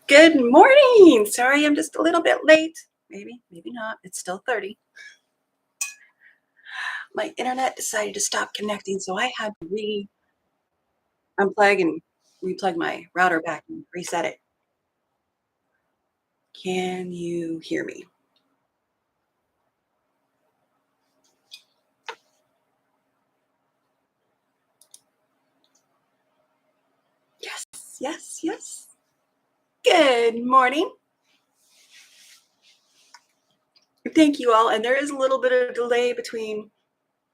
Good morning. Sorry, I'm just a little bit late. Maybe, maybe not. It's still 30. My internet decided to stop connecting, so I had to unplug and replug my router back and reset it. Can you hear me? Yes, yes, yes. Good morning. Thank you all. And there is a little bit of delay between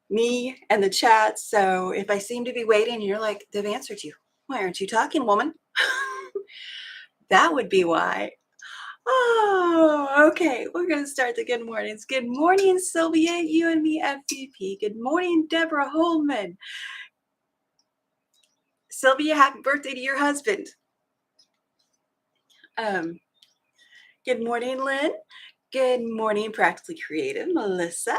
me and the chat. So if I seem to be waiting and you're like, they've answered you. Why aren't you talking, woman? That would be why. Oh, okay. We're going to start the good mornings. Good morning, Sylvia, you and me, FVP. Good morning, Deborah Holman. Sylvia, happy birthday to your husband. Good morning, Lynn. Good morning, Practically Creative, Melissa.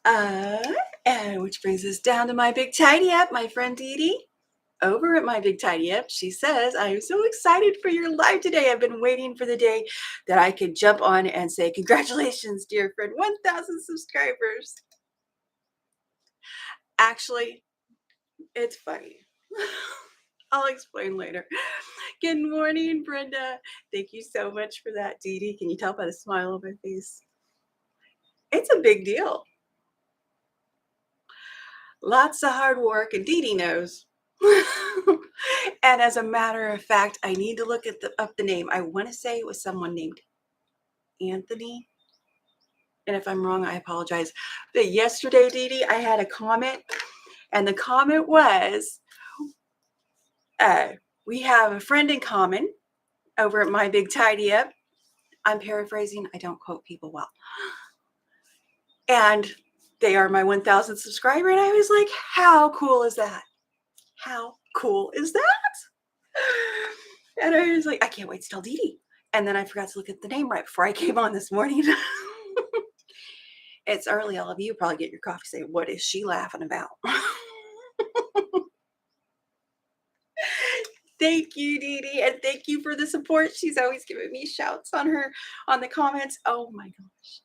And which brings us down to my big tidy up, my friend Dee Dee. Over at my big tidy up, she says, I am so excited for your live today. I've been waiting for the day that I could jump on and say, congratulations, dear friend, 1,000 subscribers. Actually, it's funny. I'll explain later. Good morning, Brenda. Thank you so much for that, Dee Dee. Can you tell by the smile on my face? It's a big deal. Lots of hard work, and Dee Dee knows. And as a matter of fact, I need to look at up the name. I want to say it was someone named Anthony. And if I'm wrong, I apologize. But yesterday, Dee Dee, I had a comment, and the comment was, we have a friend in common over at my big tidy up. I'm paraphrasing. I don't quote people well. And they are my 1,000 subscriber. And I was like, how cool is that? How cool is that? And I was like, I can't wait to tell Dee Dee. And then I forgot to look at the name right before I came on this morning. It's early. All of you probably get your coffee. Say, what is she laughing about? Thank you, Dee Dee, and thank you for the support. She's always giving me shouts on the comments. Oh my gosh.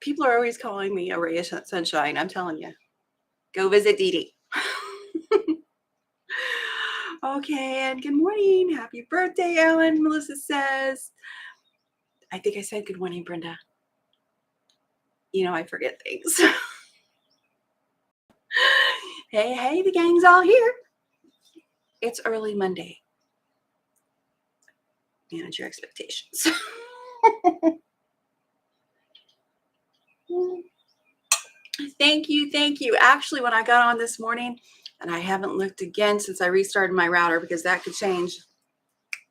People are always calling me a ray of sunshine. I'm telling you. Go visit Dee Dee. Okay, and good morning. Happy birthday, Ellen. Melissa says. I think I said good morning, Brenda. You know, I forget things. Hey, the gang's all here. It's early Monday. Manage your expectations. Thank you. Actually, when I got on this morning, and I haven't looked again since I restarted my router because that could change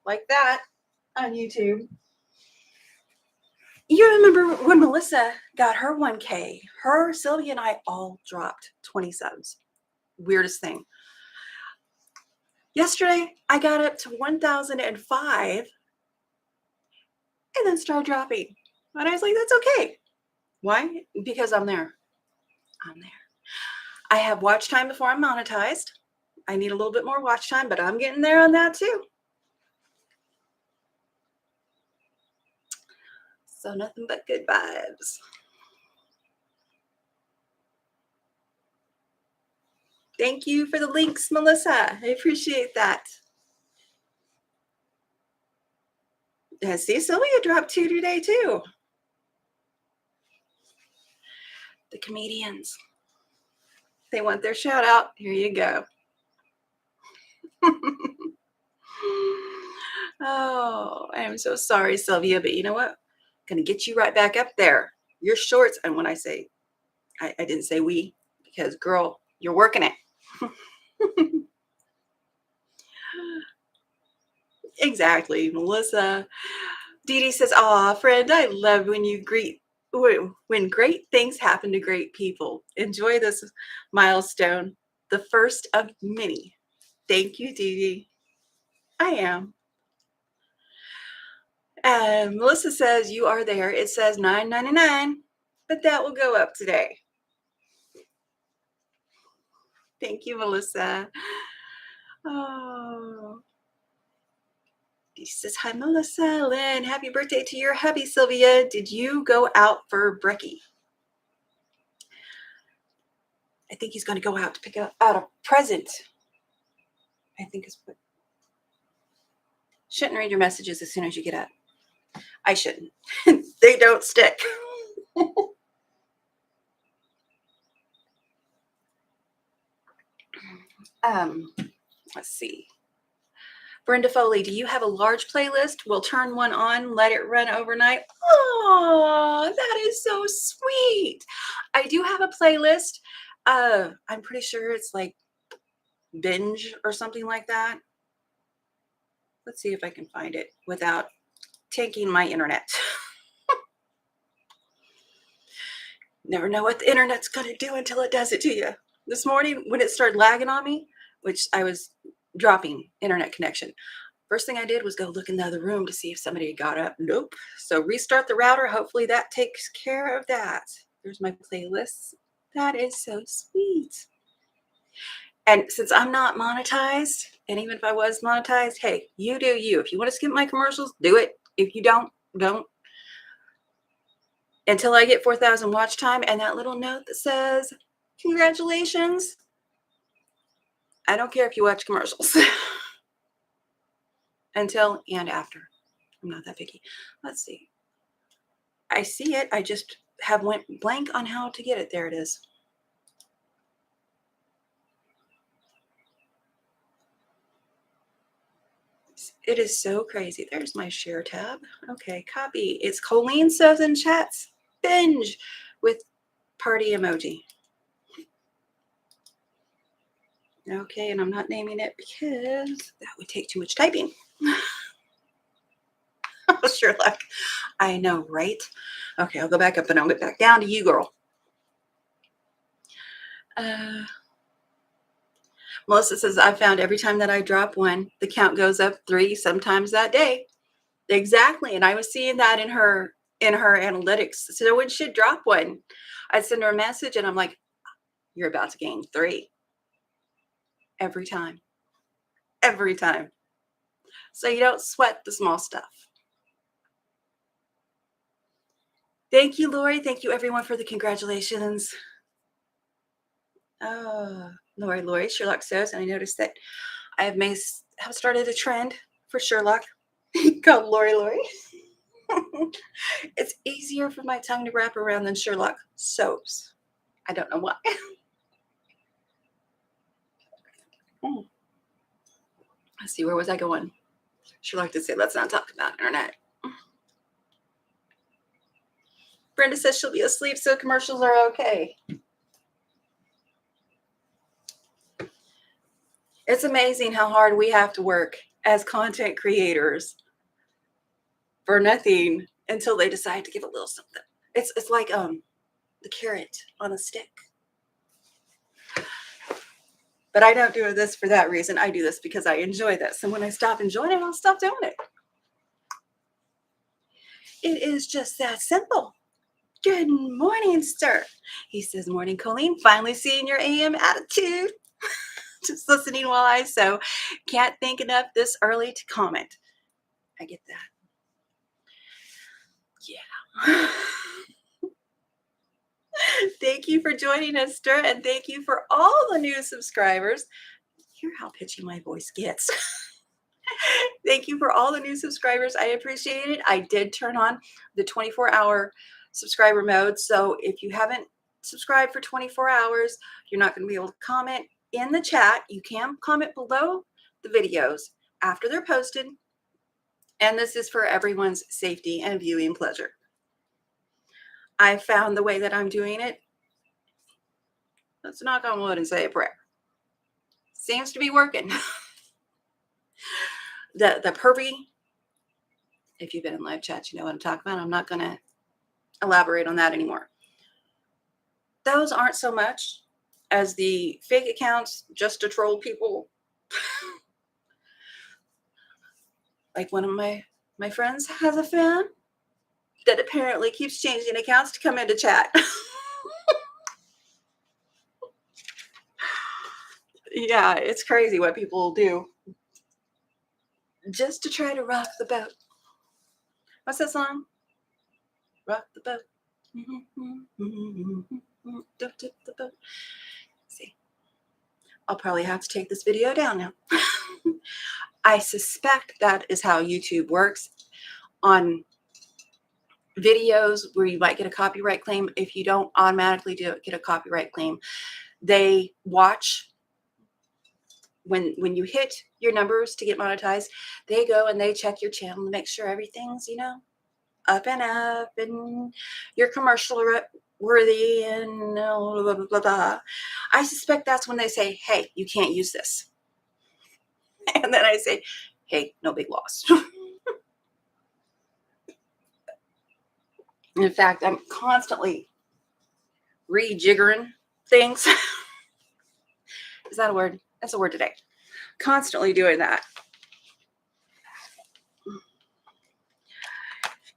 like that on YouTube. You remember when Melissa got her 1K, her, Sylvia, and I all dropped 20 subs. Weirdest thing. Yesterday, I got up to 1,005 and then started dropping. And I was like, that's okay. Why? Because I'm there. I have watch time before I'm monetized. I need a little bit more watch time, but I'm getting there on that too. So nothing but good vibes. Thank you for the links, Melissa. I appreciate that. Yeah, see, Sylvia dropped 2 today too. The comedians. They want their shout out. Here you go. Oh, I am so sorry, Sylvia, but you know what? I'm going to get you right back up there. Your shorts, and when I say, I didn't say we, because girl, you're working it. Exactly, Melissa. Dee Dee says, aw, friend, I love when great things happen to great people. Enjoy this milestone, the first of many. Thank you, Dee Dee. I am. And Melissa says, you are there. It says $9.99, but that will go up today. Thank you, Melissa. Oh, he says, hi, Melissa. Lynn, happy birthday to your hubby, Sylvia. Did you go out for brekkie? I think he's going to go out to pick out a present. I think is what. Shouldn't read your messages as soon as you get up. I shouldn't. They don't stick. Let's see. Brenda Foley, do you have a large playlist? We'll turn one on, let it run overnight. Oh, that is so sweet. I do have a playlist. I'm pretty sure it's like binge or something like that. Let's see if I can find it without taking my internet. Never know what the internet's going to do until it does it to you. This morning when it started lagging on me, which I was dropping internet connection, first thing I did was go look in the other room to see if somebody had got up. Nope. So restart the router. Hopefully that takes care of that. There's my playlist. That is so sweet. And since I'm not monetized, and even if I was monetized, hey, you do you. If you want to skip my commercials, do it. If you don't. Until I get 4,000 watch time and that little note that says, congratulations. I don't care if you watch commercials. Until and after. I'm not that picky. Let's see. I see it. I just have went blank on how to get it. There it is. It is so crazy. There's my share tab. Okay, copy. It's Coleen says in chats. Binge with party emoji. Okay, and I'm not naming it because that would take too much typing. Oh, Sherlock. I know, right? Okay, I'll go back up and I'll get back down to you, girl. Melissa says, I found every time that I drop one, the count goes up 3 sometimes that day. Exactly. And I was seeing that in her analytics. So when she'd drop one, I'd send her a message and I'm like, you're about to gain 3. Every time. Every time. So you don't sweat the small stuff. Thank you, Lori. Thank you, everyone, for the congratulations. Oh, Lori. Sherlock says, and I noticed that I have started a trend for Sherlock called Lori. It's easier for my tongue to wrap around than Sherlock soaps. I don't know why. Let's see, where was I going? Sherlock did say, let's not talk about internet. Brenda says she'll be asleep, so commercials are okay. It's amazing how hard we have to work as content creators for nothing until they decide to give a little something. It's like the carrot on a stick. But I don't do this for that reason. I do this because I enjoy this. And when I stop enjoying it, I'll stop doing it. It is just that simple. Good morning, sir. He says, morning, Coleen. Finally seeing your AM attitude. Just listening while I sew. Can't think enough this early to comment. I get that. Yeah. Thank you for joining us, sir. And thank you for all the new subscribers. Hear how pitchy my voice gets. Thank you for all the new subscribers. I appreciate it. I did turn on the 24-hour subscriber mode. So if you haven't subscribed for 24 hours, you're not going to be able to comment in the chat. You can comment below the videos after they're posted. And this is for everyone's safety and viewing pleasure. I found the way that I'm doing it. Let's knock on wood and say a prayer. Seems to be working. The pervy, if you've been in live chat, you know what I'm talking about. I'm not going to elaborate on that anymore. Those aren't so much as the fake accounts just to troll people. Like one of my friends has a fan that apparently keeps changing accounts to come into chat. Yeah, it's crazy what people do just to try to rock the boat. What's that song? Rock the boat. Don't tip the boat. See, I'll probably have to take this video down now. I suspect that is how YouTube works on videos where you might get a copyright claim. If you don't automatically get a copyright claim, they watch when you hit your numbers to get monetized. They go and they check your channel to make sure everything's, up and your commercial worthy and blah, blah, blah, blah. I suspect that's when they say, hey, you can't use this. And then I say, hey, no big loss. In fact, I'm constantly rejiggering things. Is that a word? That's a word today. Constantly doing that.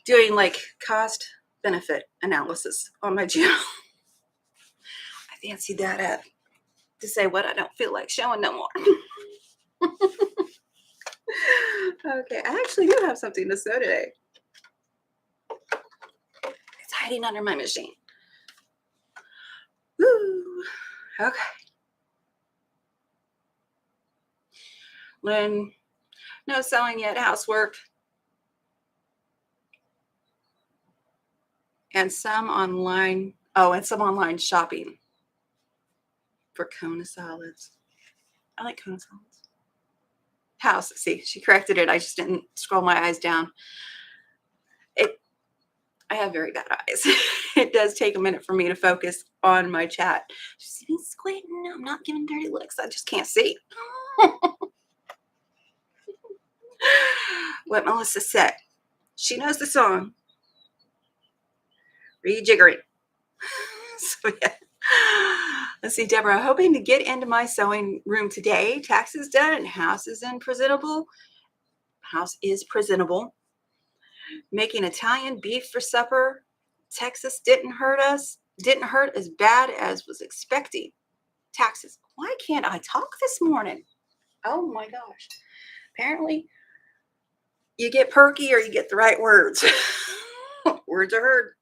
Doing like cost benefit analysis on my channel. I fancied that up to say what I don't feel like showing no more. Okay, I actually do have something to sew today. It's hiding under my machine. Woo. Okay. When no sewing yet, housework, and some online shopping for Kona salads. I like Kona salads. House, see, she corrected it. I just didn't scroll my eyes down. I have very bad eyes. It does take a minute for me to focus on my chat. You see me squinting? I'm not giving dirty looks. I just can't see. What Melissa said. She knows the song. Rejiggering. So yeah. Let's see, Deborah, hoping to get into my sewing room today. Taxes done. House is presentable. House is presentable. Making Italian beef for supper. Texas didn't hurt as bad as was expecting. Taxes. Why can't I talk this morning? Oh my gosh. Apparently, you get perky or you get the right words. Words are heard.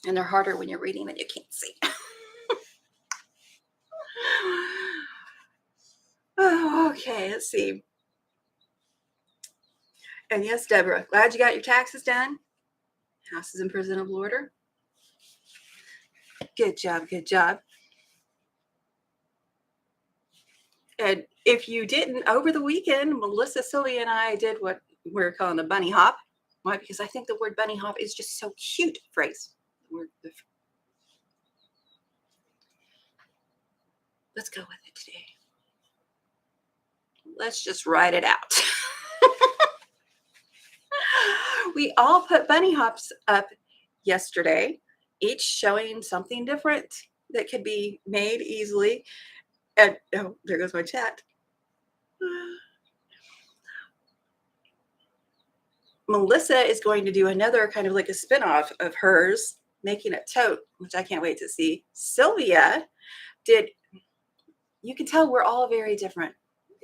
And they're harder when you're reading and you can't see. Oh, okay, let's see. And yes, Deborah, glad you got your taxes done. House is in presentable order. Good job, good job. And if you didn't, over the weekend, Melissa, Sylvia, and I did what we're calling a bunny hop. Why? Because I think the word bunny hop is just so cute phrase. Let's go with it today. Let's just write it out. We all put bunny hops up yesterday, each showing something different that could be made easily. And oh, there goes my chat. Melissa is going to do another kind of like a spinoff of hers, making a tote, which I can't wait to see. Sylvia did, you can tell we're all very different.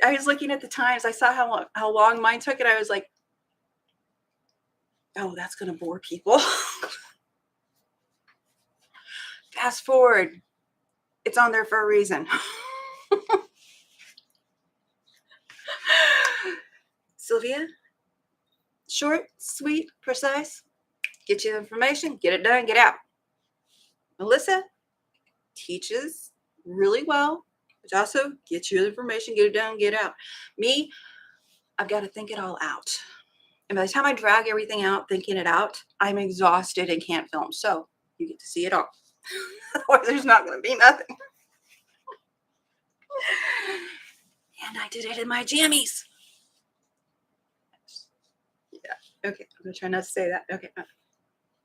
I was looking at the times, I saw how long mine took, and I was like, oh, that's going to bore people. Fast forward. It's on there for a reason. Sylvia, short, sweet, precise. Get you the information, get it done, get out. Melissa teaches really well, but also get you the information, get it done, get out. Me, I've got to think it all out. And by the time I drag everything out, thinking it out, I'm exhausted and can't film. So you get to see it all. Otherwise, there's not going to be nothing. And I did it in my jammies. Yeah. Okay. I'm going to try not to say that. Okay.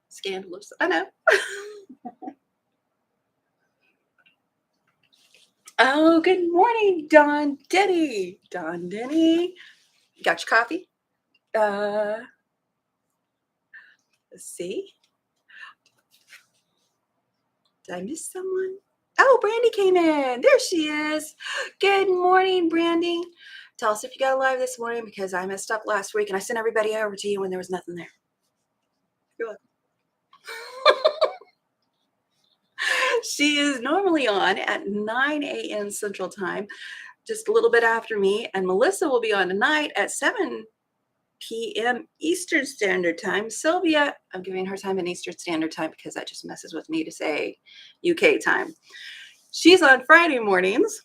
Scandalous. I know. Oh, good morning, Don Denny. Don Denny. Got your coffee? Let's see. Did I miss someone? Oh, Brandy came in. There she is. Good morning, Brandy. Tell us if you got live this morning because I messed up last week and I sent everybody over to you when there was nothing there. You're welcome. She is normally on at 9 a.m. Central Time, just a little bit after me, and Melissa will be on tonight at 7 p.m. Eastern Standard Time. Sylvia, I'm giving her time in Eastern Standard Time because that just messes with me to say UK time. She's on Friday mornings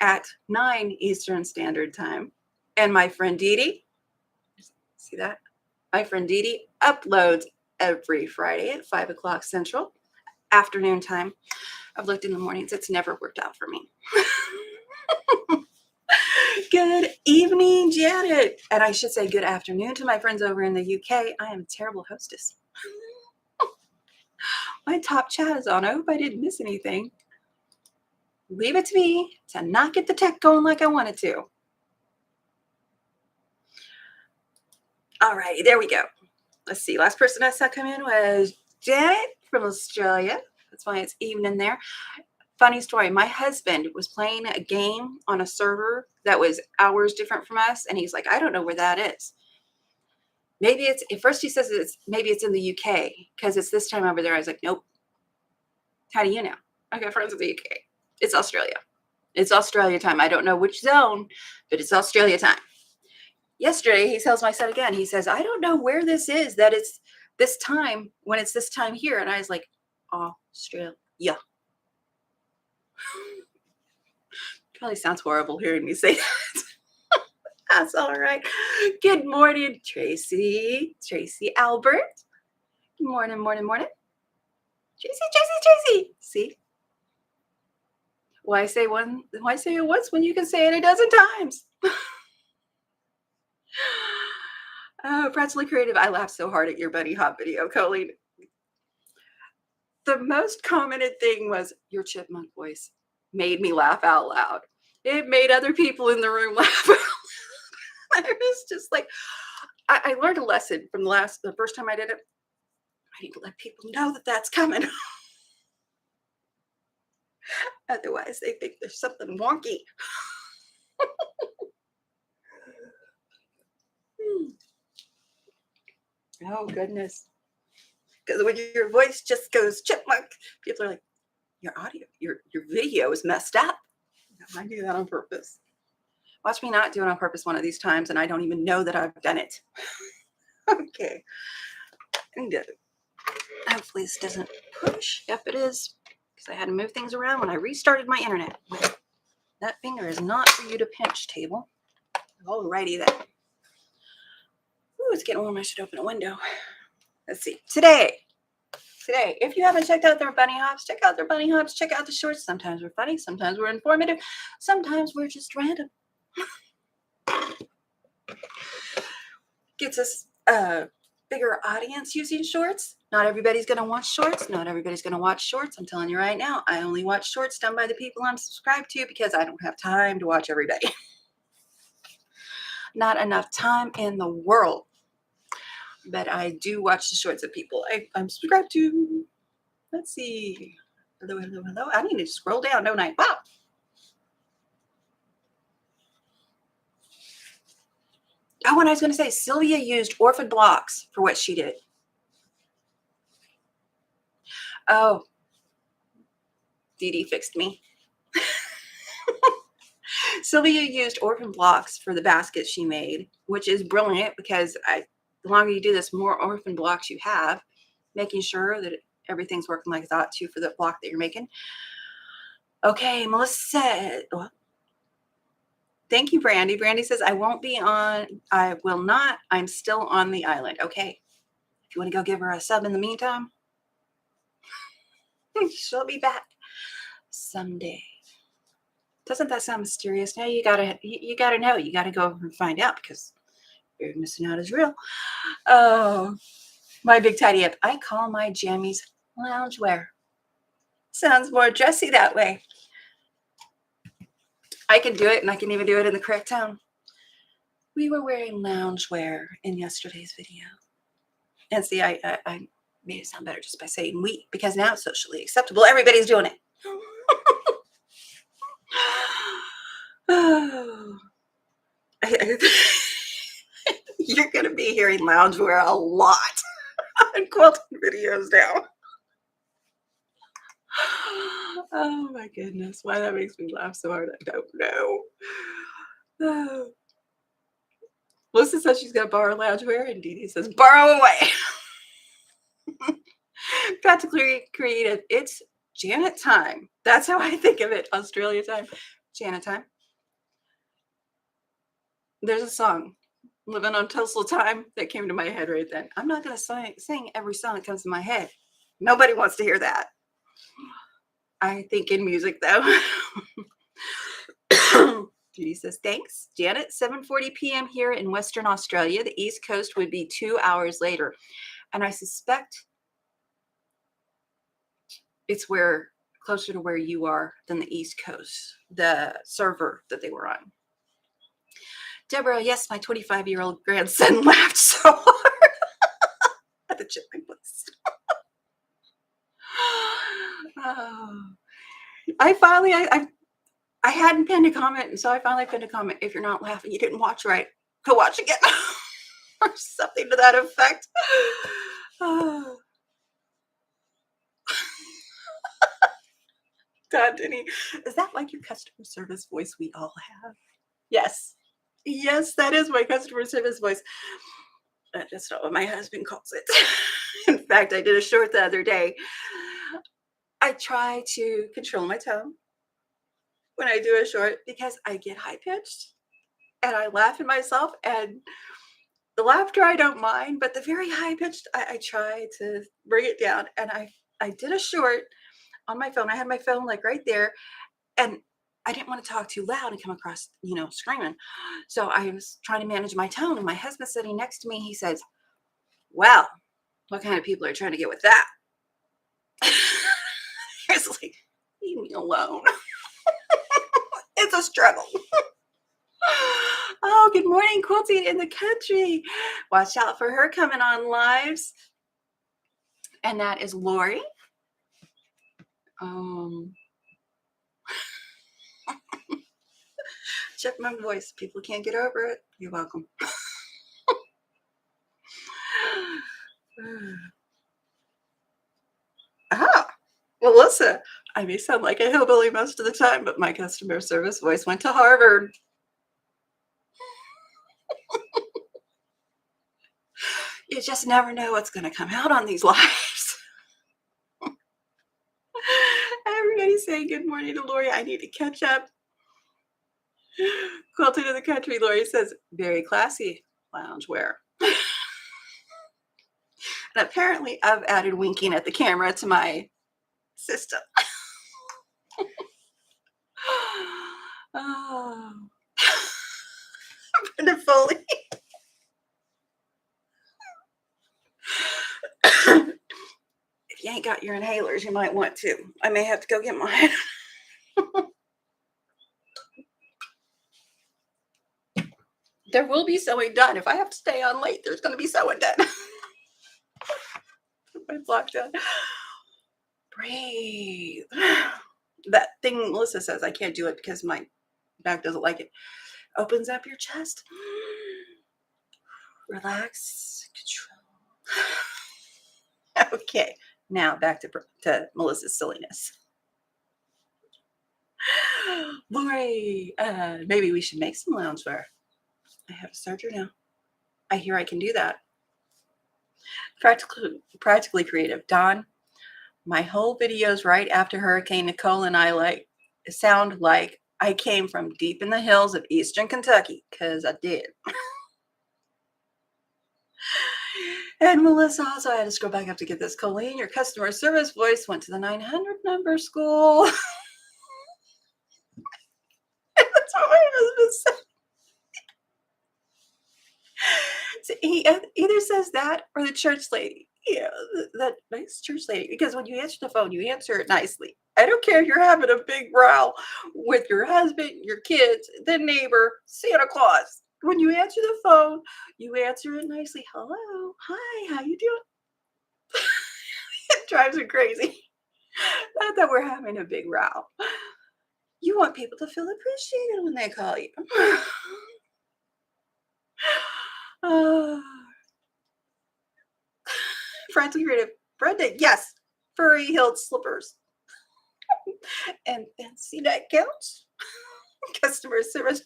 at 9 Eastern Standard Time. And my friend Dee Dee, see that? My friend Dee Dee uploads every Friday at 5 o'clock Central, afternoon time. I've looked in the mornings. It's never worked out for me. Good evening, Janet. And I should say good afternoon to my friends over in the UK. I am a terrible hostess. My top chat is on. I hope I didn't miss anything. Leave it to me to not get the tech going like I wanted to. All right, there we go. Let's see. Last person I saw come in was Janet from Australia. That's why it's evening there. Funny story. My husband was playing a game on a server that was hours different from us. And he's like, I don't know where that is. Maybe it's, at first he says maybe it's in the UK because it's this time over there. I was like, nope. How do you know? I got friends in the UK. It's Australia. It's Australia time. I don't know which zone, but it's Australia time. Yesterday, he tells my son again. He says, I don't know where this is, that it's this time when it's this time here. And I was like, Australia. Probably sounds horrible hearing me say that. That's all right. Good morning, Tracy Albert. Good morning. Tracy. See? Why say it once when you can say it a dozen times? Oh, Pretzelly Creative. I laughed so hard at your bunny hop video, Coleen. The most commented thing was your chipmunk voice made me laugh out loud. It made other people in the room laugh out loud. I was just like, I learned a lesson from the first time I did it. I need to let people know that that's coming. Otherwise, they think there's something wonky. Oh, goodness. Because when your voice just goes chipmunk, people are like, your audio, your video is messed up. I do that on purpose. Watch me not do it on purpose one of these times, and I don't even know that I've done it. Okay. And hopefully this doesn't push. Yep, it is. Because I had to move things around when I restarted my internet. That finger is not for you to pinch, table. Alrighty then. Ooh, it's getting warm. I should open a window. Let's see. Today, if you haven't checked out their bunny hops, check out their bunny hops. Check out the shorts. Sometimes we're funny. Sometimes we're informative. Sometimes we're just random. Gets us a bigger audience using shorts. Not everybody's going to watch shorts. Not everybody's going to watch shorts. I'm telling you right now, I only watch shorts done by the people I'm subscribed to because I don't have time to watch everybody. Not enough time in the world. But I do watch the shorts of people I'm subscribed to. Let's see. Hello. I need to scroll down, don't I? Wow. Oh, and I was going to say, Sylvia used orphan blocks for what she did. Oh, Dee Dee fixed me. Sylvia used orphan blocks for the basket she made, which is brilliant because the longer you do this, more orphan blocks you have, making sure that everything's working like it's ought to for the block that you're making. Okay, Melissa said, well, thank you, Brandy. Brandy says, I will not. I'm still on the island. Okay. If you want to go give her a sub in the meantime, she'll be back someday. Doesn't that sound mysterious? Now you gotta know. You gotta go over and find out because you're missing out is real. Oh, my big tidy up. I call my jammies loungewear. Sounds more dressy that way. I can do it, and I can even do it in the correct tone. We were wearing loungewear in yesterday's video. And see, I made it sound better just by saying we, because now it's socially acceptable. Everybody's doing it. Oh. You're going to be hearing loungewear a lot on quilting videos now. Oh my goodness. Why that makes me laugh so hard, I don't know. Oh. Melissa says she's going to borrow loungewear, and Dee Dee says, borrow away. Practically creative. It's Janet time. That's how I think of it. Australia time. Janet time. There's a song, Living on Tussle Time, that came to my head right then. I'm not going to sing every song that comes to my head. Nobody wants to hear that. I think in music, though. Judy says, thanks, Janet. 7:40 p.m. here in Western Australia. The East Coast would be 2 hours later. And I suspect it's closer to where you are than the East Coast, the server that they were on. Deborah, yes, my 25-year-old grandson laughed so hard at the chipping list. Oh. I hadn't pinned a comment, and so I finally pinned a comment. If you're not laughing, you didn't watch right. Go watch again. Or something to that effect. Oh. God, Denny, is that like your customer service voice we all have? Yes. Yes, that is my customer service voice. That's not what my husband calls it. In fact, I did a short the other day. I try to control my tone when I do a short because I get high pitched and I laugh at myself, and the laughter I don't mind, but the very high pitched, I try to bring it down. And I did a short on my phone. I had my phone like right there, and I didn't want to talk too loud and come across, screaming. So I was trying to manage my tone, and my husband sitting next to me, he says, well, what kind of people are trying to get with that? It's like, leave me alone. It's a struggle. Oh, good morning, quilting in the country. Watch out for her coming on lives. And that is Lori. Check my voice. People can't get over it. You're welcome. Melissa, I may sound like a hillbilly most of the time, but my customer service voice went to Harvard. You just never know what's going to come out on these lives. Everybody's saying good morning to Lori. I need to catch up. Quilted in the country, Lori says, very classy loungewear. And apparently I've added winking at the camera to my system. Oh. Brenda Foley. If you ain't got your inhalers, you might want to. I may have to go get mine. There will be sewing done. If I have to stay on late, there's going to be sewing done. My block done. Breathe. That thing Melissa says I can't do it because my back doesn't like it. Opens up your chest. Relax. Control. Okay. Now back to Melissa's silliness. Lori, maybe we should make some loungewear. I have a starter now. I hear I can do that. Practically creative. Don, my whole videos right after Hurricane Nicole and I sound like I came from deep in the hills of eastern Kentucky, because I did. And Melissa also, I had to scroll back up to get this. Coleen, your customer service voice went to the 900 number school. That's what my husband said. So he either says that or the church lady. Yeah, that nice church lady. Because when you answer the phone, you answer it nicely. I don't care if you're having a big row with your husband, your kids, the neighbor, Santa Claus. When you answer the phone, you answer it nicely. Hello, hi, how you doing? Drives her crazy. Not that we're having a big row. You want people to feel appreciated when they call you. Oh, frantically creative. Brenda, yes. Furry heeled slippers. And fancy nightgowns. Customer service.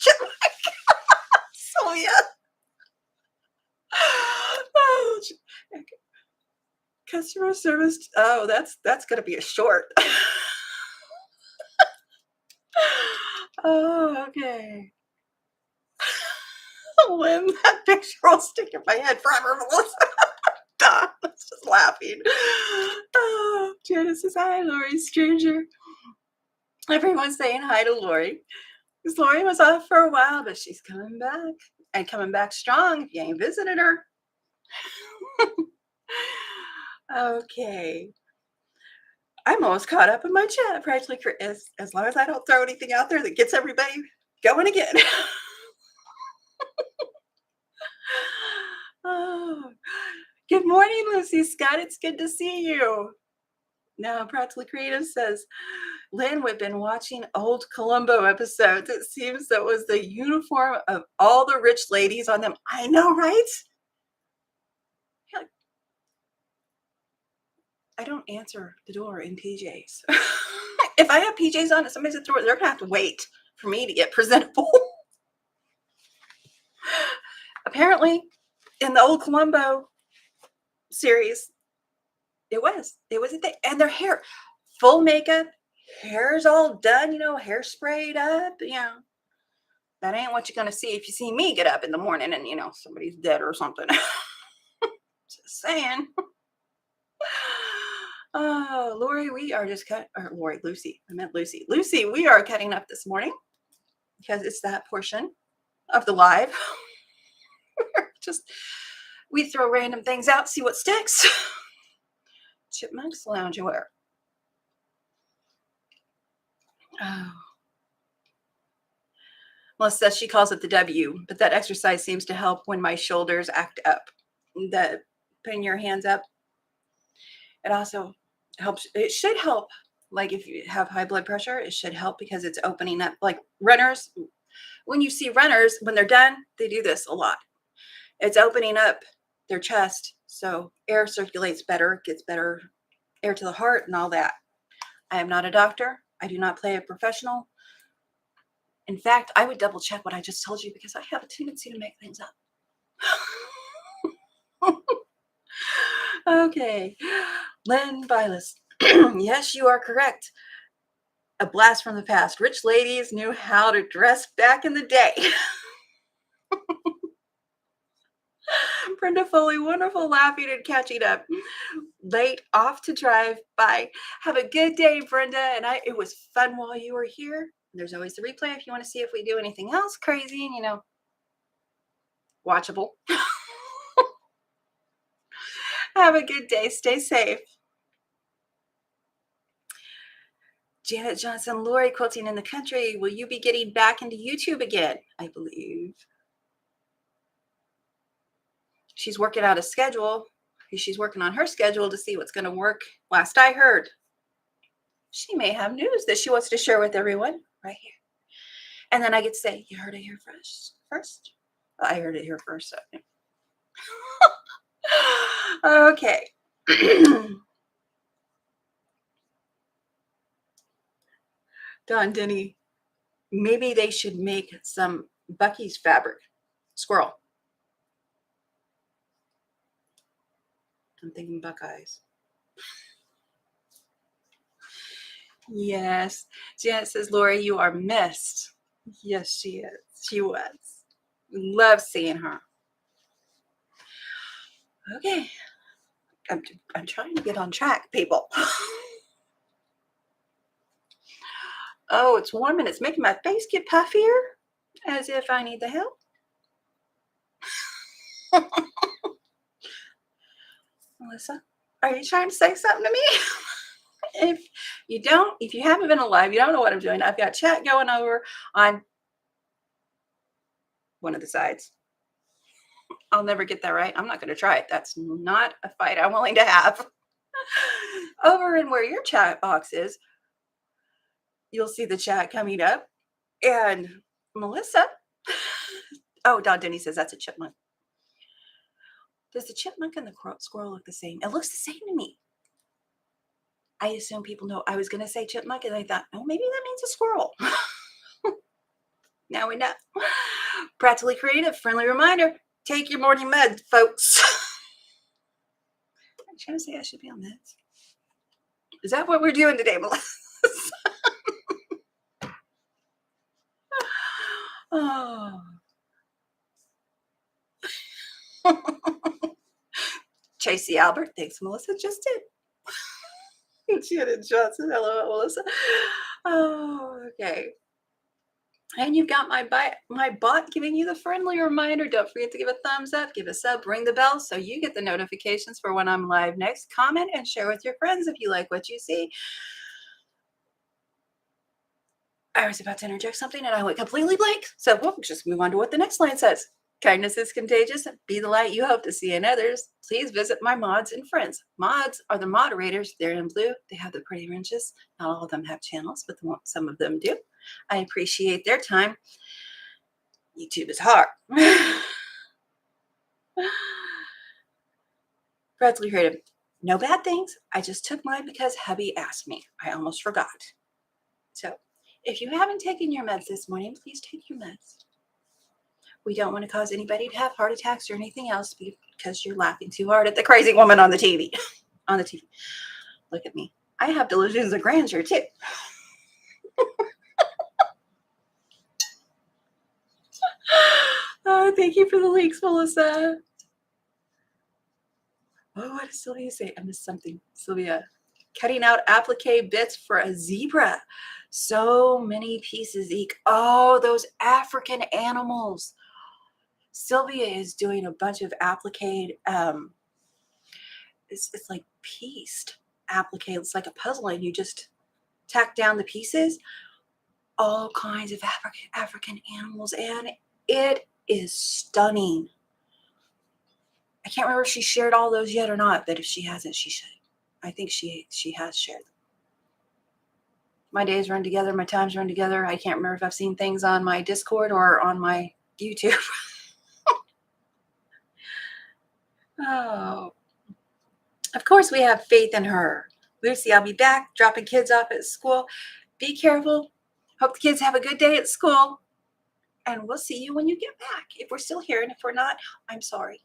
So yeah. Oh, customer service. Oh, that's gonna be a short. Oh, okay. Lynn, that picture will stick in my head forever, Melissa. Duh, I was just laughing. Oh, Janice says, hi, Lori, stranger. Everyone's saying hi to Lori. Because Lori was off for a while, but she's coming back. And coming back strong if you ain't visited her. Okay. I'm almost caught up in my chat, practically, as long as I don't throw anything out there that gets everybody going again. Oh, good morning, Lucy Scott. It's good to see you. Now, Practically Creative says, Lynn, we've been watching old Columbo episodes. It seems that was the uniform of all the rich ladies on them. I know, right? I don't answer the door in PJs. If I have PJs on and somebody's at the door, they're gonna have to wait for me to get presentable. Apparently, in the old Columbo series, it was a thing. And their hair, full makeup, hair's all done, hair sprayed up, That ain't what you're gonna see if you see me get up in the morning and somebody's dead or something. Just saying. Oh, Lori, we are just Lucy. I meant Lucy. Lucy, we are cutting up this morning because it's that portion of the live. We throw random things out, see what sticks. Chipmunks loungewear. Oh. Melissa says she calls it the W, but that exercise seems to help when my shoulders act up. The putting your hands up. It also helps. It should help. Like if you have high blood pressure, it should help because it's opening up. Like runners, when you see runners, when they're done, they do this a lot. It's opening up their chest so air circulates better, gets better air to the heart and all that. I am not a doctor. I do not play a professional. In fact, I would double check what I just told you because I have a tendency to make things up. Okay. Lynn Vilas. Yes, you are correct. A blast from the past. Rich ladies knew how to dress back in the day. Brenda Foley, wonderful laughing and catching up. Late off to drive. Bye. Have a good day, Brenda. And it was fun while you were here. There's always the replay if you want to see if we do anything else crazy and watchable. Have a good day. Stay safe. Janet Johnson, Lori, quilting in the country. Will you be getting back into YouTube again? I believe. She's working out a schedule. She's working on her schedule to see what's going to work. Last I heard, she may have news that she wants to share with everyone right here. And then I get to say, you heard it here first? I heard it here first. Okay. Don Denny, maybe they should make some Bucky's fabric. Squirrel. I'm thinking Buckeyes. Yes. Janet says, Lori, you are missed. Yes, she is. She was. Love seeing her. Okay. I'm trying to get on track, people. Oh, it's warm and it's making my face get puffier, as if I need the help. Melissa, are you trying to say something to me? If you haven't been alive, you don't know what I'm doing. I've got chat going over on one of the sides. I'll never get that right. I'm not going to try it. That's not a fight I'm willing to have. Over in where your chat box is, you'll see the chat coming up. And Melissa, oh, Don Denny says that's a chipmunk. Does the chipmunk and the squirrel look the same? It looks the same to me. I assume people know I was going to say chipmunk, and I thought, oh, maybe that means a squirrel. Now we know. Practically creative, friendly reminder. Take your morning meds, folks. I'm trying to say I should be on meds. Is that what we're doing today, Melissa? Oh. Tracy Albert, thanks, Melissa. Just did. Shannon Johnson, hello, Melissa. Oh, okay. And you've got my bot giving you the friendly reminder. Don't forget to give a thumbs up, give a sub, ring the bell so you get the notifications for when I'm live next. Comment and share with your friends if you like what you see. I was about to interject something and I went completely blank. So we'll just move on to what the next line says. Kindness is contagious. Be the light you hope to see in others. Please visit my mods and friends. Mods are the moderators. They're in blue. They have the pretty wrenches. Not all of them have channels, but some of them do. I appreciate their time. YouTube is hard. Bradley Creative. No bad things. I just took mine because hubby asked me. I almost forgot. So if you haven't taken your meds this morning, please take your meds. We don't want to cause anybody to have heart attacks or anything else because you're laughing too hard at the crazy woman on the TV. On the TV. Look at me. I have delusions of grandeur too. Oh, thank you for the links, Melissa. Oh, what does Sylvia say? I missed something. Sylvia, cutting out applique bits for a zebra. So many pieces each. Oh, those African animals. Sylvia is doing a bunch of applique. It's like pieced applique. It's like a puzzle, and you just tack down the pieces. All kinds of African animals, and it is stunning. I can't remember if she shared all those yet or not, but if she hasn't, she should. I think she has shared them. My days run together, my times run together. I can't remember if I've seen things on my Discord or on my YouTube. Oh, of course we have faith in her. Lucy, I'll be back dropping kids off at school. Be careful. Hope the kids have a good day at school. And we'll see you when you get back. If we're still here, and if we're not, I'm sorry.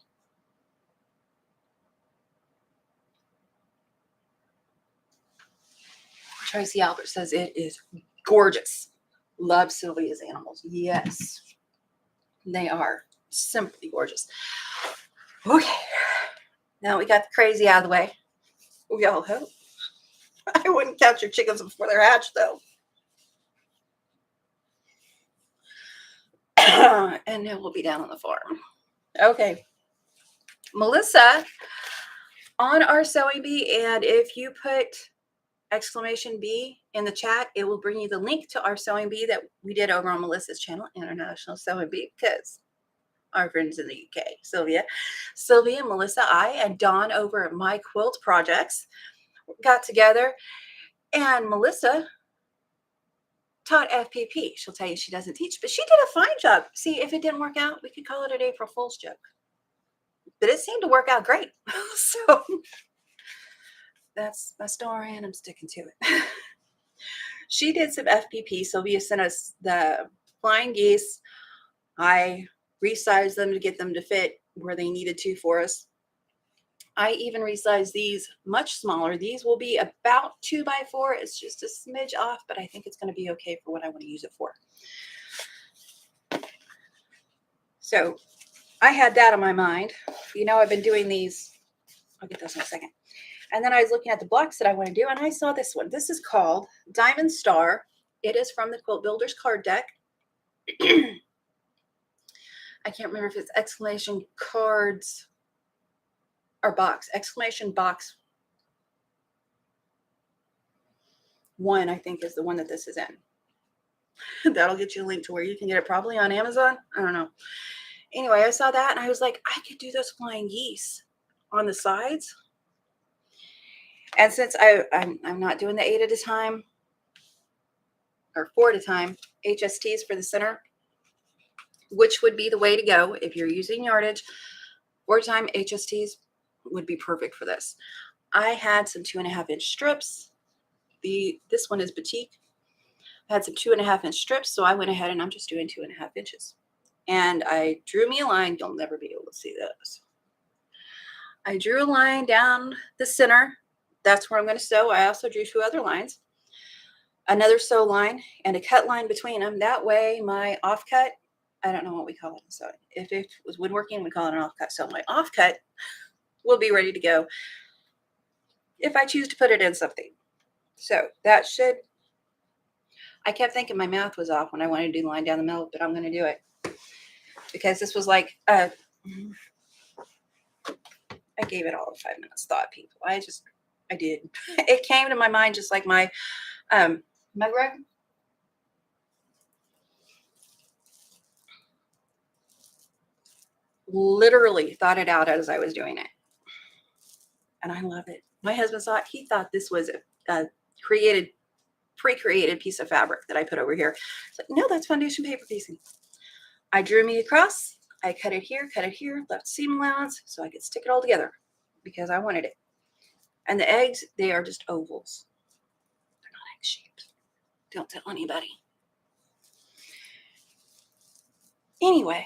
Tracy Albert says it is gorgeous. Love Sylvia's animals. Yes, they are simply gorgeous. Okay, now we got the crazy out of the way. We all hope. I wouldn't count your chickens before they're hatched, though. And then we'll be down on the farm. Okay, Melissa, on our sewing bee, and if you put exclamation bee in the chat, it will bring you the link to our sewing bee that we did over on Melissa's channel, International Sewing Bee, because our friends in the UK, Sylvia, Melissa, I, and Dawn over at My Quilt Projects got together, and Melissa taught FPP. She'll tell you she doesn't teach, but she did a fine job. See, if it didn't work out, we could call it an April Fool's joke. But it seemed to work out great. So that's my story, and I'm sticking to it. She did some FPP. Sylvia sent us the flying geese. I resized them to get them to fit where they needed to for us. I even resized these much smaller. These will be about 2x4. It's just a smidge off, but I think it's going to be okay for what I want to use it for. So I had that on my mind. You know, I've been doing these. I'll get those in a second. And then I was looking at the blocks that I want to do, and I saw this one. This is called Diamond Star. It is from the Quilt Builders card deck. I can't remember if it's exclamation cards or box. Exclamation box 1, I think, is the one that this is in. That'll get you a link to where you can get it probably on Amazon. I don't know. Anyway, I saw that, and I was like, I could do those flying geese on the sides. And since I'm not doing the 8 at a time or 4 at a time HSTs for the center, which would be the way to go if you're using yardage, 4 at a time HSTs would be perfect for this. I had some 2.5-inch strips. This one is Batik. I had some 2.5-inch strips, so I went ahead and I'm just doing 2.5 inches. And I drew me a line. You'll never be able to see this. I drew a line down the center. That's where I'm going to sew. I also drew 2 other lines, another sew line and a cut line between them. That way my offcut, I don't know what we call it. So if it was woodworking, we call it an offcut. So my offcut will be ready to go if I choose to put it in something. So that should, I kept thinking my math was off when I wanted to do the line down the middle, but I'm going to do it because this was like, I gave it all 5 minutes thought, people. I did. It came to my mind just like my mug rug. Literally thought it out as I was doing it. And I love it. My husband saw it. He thought this was a pre-created piece of fabric that I put over here. It's like, no, that's foundation paper piecing. I drew me across. I cut it here, left seam allowance so I could stick it all together because I wanted it. And the eggs, they are just ovals. They're not egg shaped. Don't tell anybody. Anyway,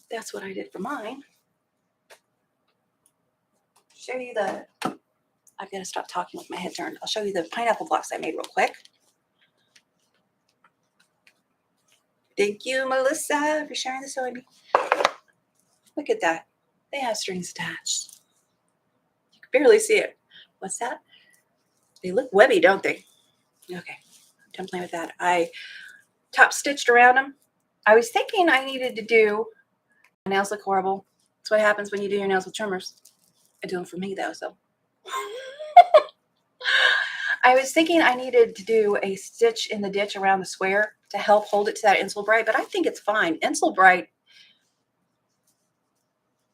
that's what I did for mine. Show you the, I've got to stop talking with my head turned. I'll show you the pineapple blocks I made real quick. Thank you, Melissa, for sharing the sewing. Look at that. They have strings attached. You can barely see it. What's that? They look webby, don't they? Okay, don't play with that. I top stitched around them. I was thinking I needed to do, my nails look horrible. That's what happens when you do your nails with trimmers. I do them for me though, so. I was thinking I needed to do a stitch in the ditch around the square to help hold it to that Insel Bright, but I think it's fine. Insel Bright,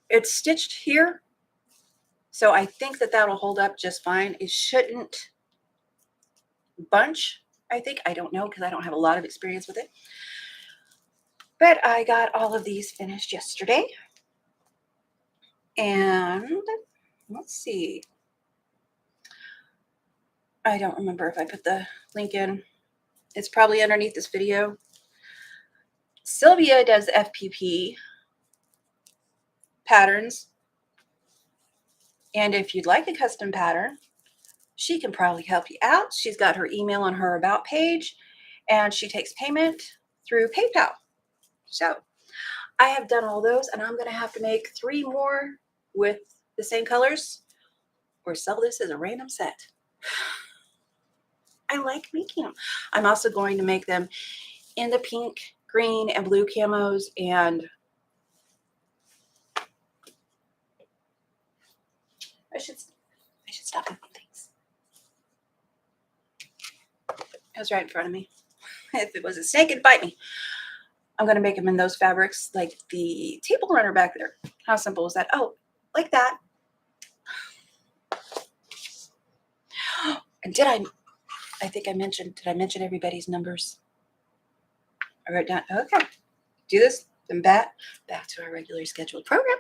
it's stitched here, so I think that that'll hold up just fine. It shouldn't bunch, I think. I don't know because I don't have a lot of experience with it. But I got all of these finished yesterday. And let's see. I don't remember if I put the link in. It's probably underneath this video. Sylvia does FPP patterns. And if you'd like a custom pattern, she can probably help you out. She's got her email on her about page, and she takes payment through PayPal. So I have done all those, and I'm going to have to make 3 more with the same colors or sell this as a random set. I like making them. I'm also going to make them in the pink, green, and blue camos, and I should stop moving things. It was right in front of me. If it was a snake, it'd bite me. I'm going to make them in those fabrics, like the table runner back there. How simple is that? Oh, like that. And did I mention everybody's numbers? I wrote down, okay, do this, then back to our regularly scheduled program.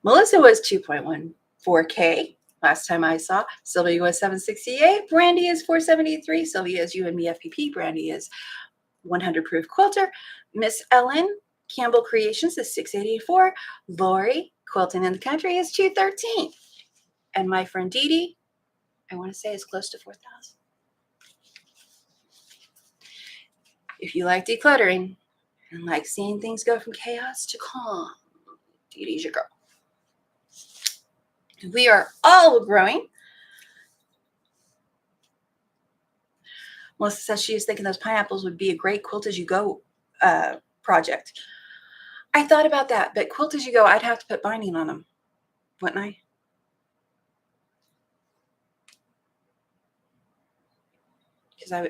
Melissa was 2.14K last time I saw. Sylvia was 768. Brandy is 473. Sylvia is You and Me FPP. Brandy is 100 Proof Quilter. Miss Ellen Campbell Creations is 684. Lori Quilting in the Country is 213. And my friend Dee Dee, I want to say, is close to 4,000. If you like decluttering and like seeing things go from chaos to calm, Dee Dee's your girl. We are all growing. Melissa says she was thinking those pineapples would be a great quilt as you go project. I thought about that, but quilt as you go, I'd have to put binding on them, wouldn't I? Because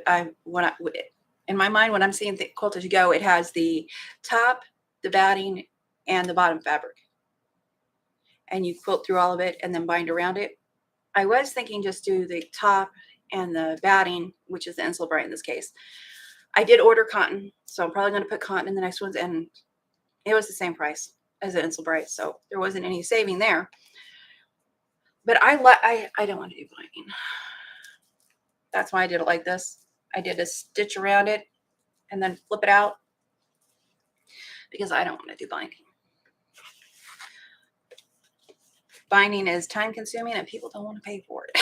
in my mind, when I'm seeing the quilt as you go, it has the top, the batting, and the bottom fabric. And you quilt through all of it and then bind around it. I was thinking just do the top and the batting, which is the insole bright in this case. I did order cotton, so I'm probably going to put cotton in the next ones, and it was the same price as the insole bright, so there wasn't any saving there. But I don't want to do binding. That's why I did it like this. I did a stitch around it and then flip it out because I don't want to do binding. Binding is time consuming and people don't want to pay for it.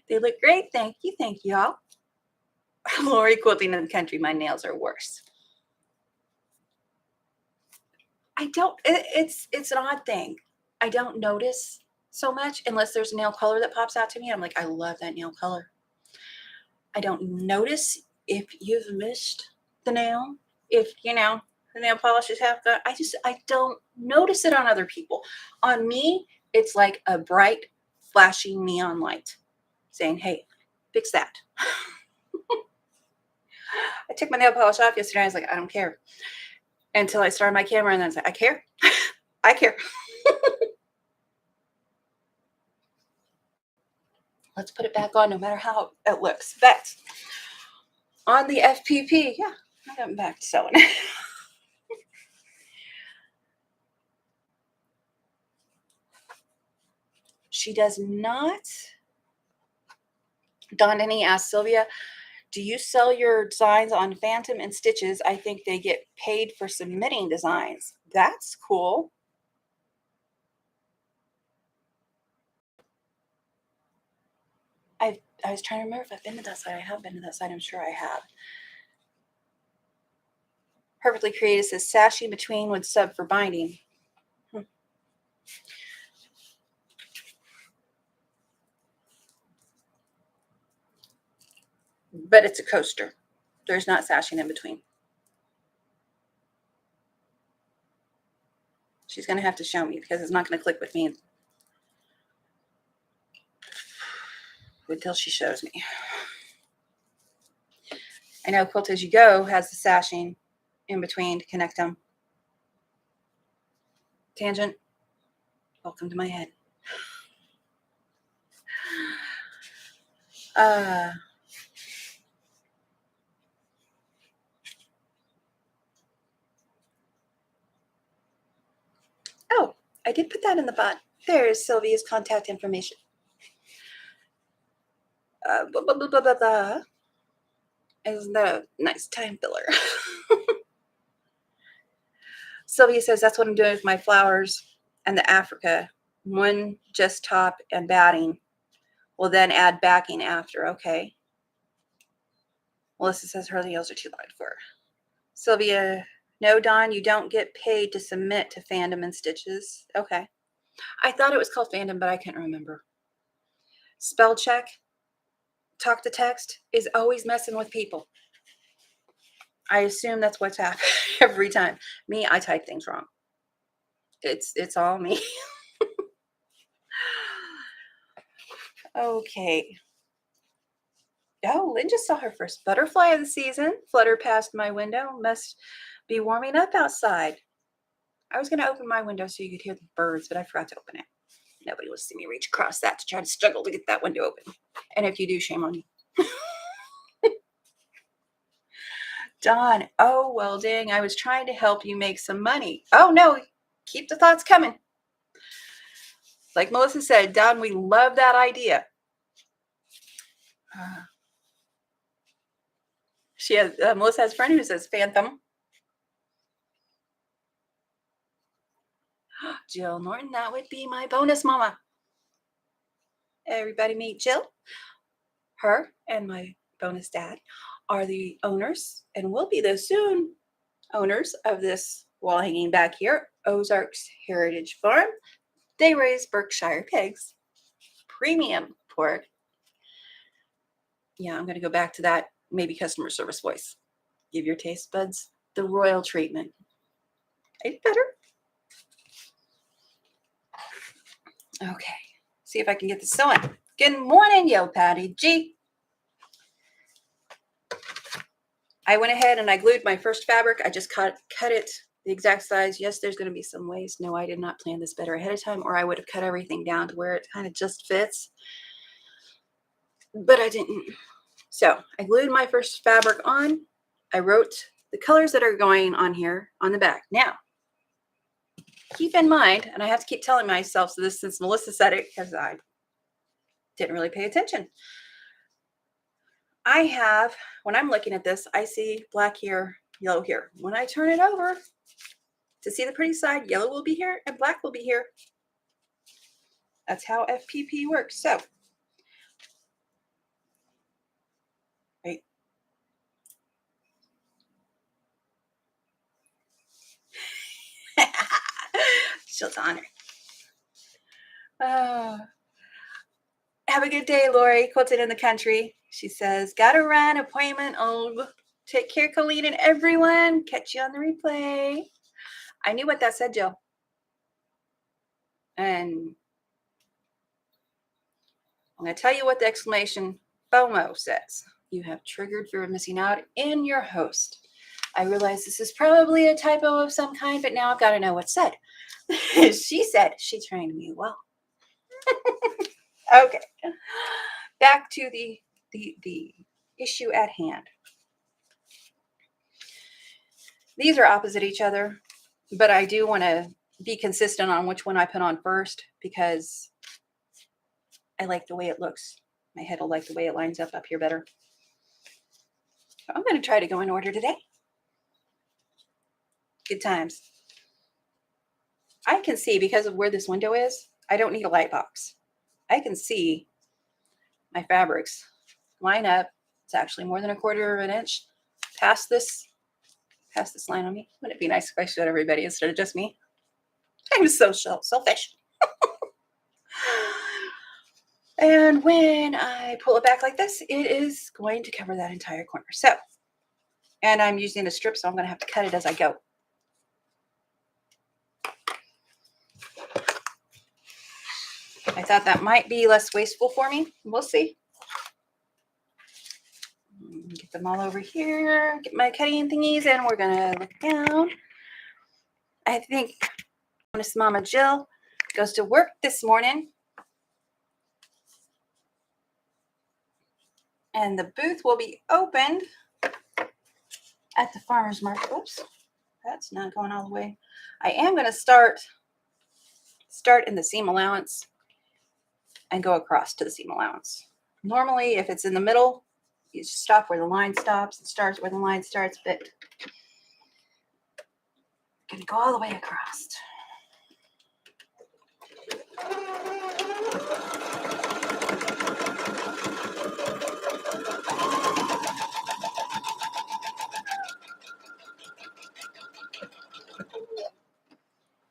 They look great. Thank you. Thank you all. Lori quilting in the country. My nails are worse. It's an odd thing. I don't notice so much unless there's a nail color that pops out to me. I'm like, I love that nail color. I don't notice if you've missed the nail, if, you know, the nail polish is half gone. I don't notice it on other people. On me, it's like a bright, flashing neon light saying, hey, fix that. I took my nail polish off yesterday. I was like, I don't care. Until I started my camera, and then I was like, I care. I care. Let's put it back on no matter how it looks. But on the FPP, yeah, I got back to sewing. She does not. Donnie asked Sylvia, do you sell your designs on Phantom and Stitches? I think they get paid for submitting designs. That's cool. I was trying to remember if I've been to that site. I have been to that site. I'm sure I have. Perfectly Creative says sashing between would sub for binding. But it's a coaster. There's not sashing in between. She's going to have to show me because it's not going to click with me until she shows me. I know Quilt As You Go has the sashing in between to connect them. Tangent. Welcome to my head. Oh, I did put that in the bot. There's Sylvia's contact information. Isn't that a nice time filler? Sylvia says that's what I'm doing with my flowers and the Africa. One just top and batting. We'll then add backing after. Okay. Melissa says her nails are too long for her. Sylvia, no, Dawn, you don't get paid to submit to Fandom and Stitches. Okay. I thought it was called Fandom, but I can't remember. Spell check, talk to text is always messing with people. I assume that's what's happening every time. Me, I type things wrong. It's all me. Okay. Oh, Lynn just saw her first butterfly of the season flutter past my window. Must be warming up outside. I was going to open my window so you could hear the birds, but I forgot to open it. Nobody will see me reach across that to try to struggle to get that window open. And if you do, shame on you. Dawn, oh, well, dang, I was trying to help you make some money. Oh, no, keep the thoughts coming. Like Melissa said, Dawn, we love that idea. Melissa has a friend who says Phantom. Jill Norton, that would be my bonus mama. Everybody meet Jill. Her and my bonus dad are the owners and will be the soon owners of this wall hanging back here, Ozarks Heritage Farm. They raise Berkshire pigs, premium pork. Yeah, I'm going to go back to that maybe customer service voice. Give your taste buds the royal treatment. It's better. Okay, see if I can get this sewing. Good morning, yo, Patty G. I went ahead and I glued my first fabric. I just cut it the exact size. Yes, there's going to be some waste. No, I did not plan this better ahead of time, or I would have cut everything down to where it kind of just fits. But I didn't. So I glued my first fabric on. I wrote the colors that are going on here on the back. Now, keep in mind, and I have to keep telling myself so this since Melissa said it because I didn't really pay attention. I have, when I'm looking at this, I see black here, yellow here. When I turn it over to see the pretty side, yellow will be here and black will be here. That's how FPP works. So, right. She'll honor. Have a good day, Lori. Quilted in the country. She says, gotta run, appointment. Oh, take care, Coleen and everyone. Catch you on the replay. I knew what that said, Jill. And I'm going to tell you what the exclamation FOMO says. You have triggered fear of missing out in your host. I realize this is probably a typo of some kind, but now I've got to know what's said. She said she trained me well. Okay. Back to the issue at hand. These are opposite each other, but I do want to be consistent on which one I put on first because I like the way it looks. My head will like the way it lines up here better. So I'm going to try to go in order today. Good times. I can see, because of where this window is, I don't need a light box. I can see my fabrics line up. It's actually more than 1/4 of an inch past this line on me. Wouldn't it be nice if I showed everybody instead of just me? I'm so selfish. And when I pull it back like this, it is going to cover that entire corner. So, and I'm using a strip, so I'm going to have to cut it as I go. I thought that might be less wasteful for me. We'll see. Get them all over here. Get my cutting thingies, and we're going to look down. I think Miss Mama Jill goes to work this morning. And the booth will be opened at the farmer's market. Oops, that's not going all the way. I am going to start in the seam allowance and go across to the seam allowance. Normally, if it's in the middle, you just stop where the line stops and starts where the line starts, but I'm going to go all the way across.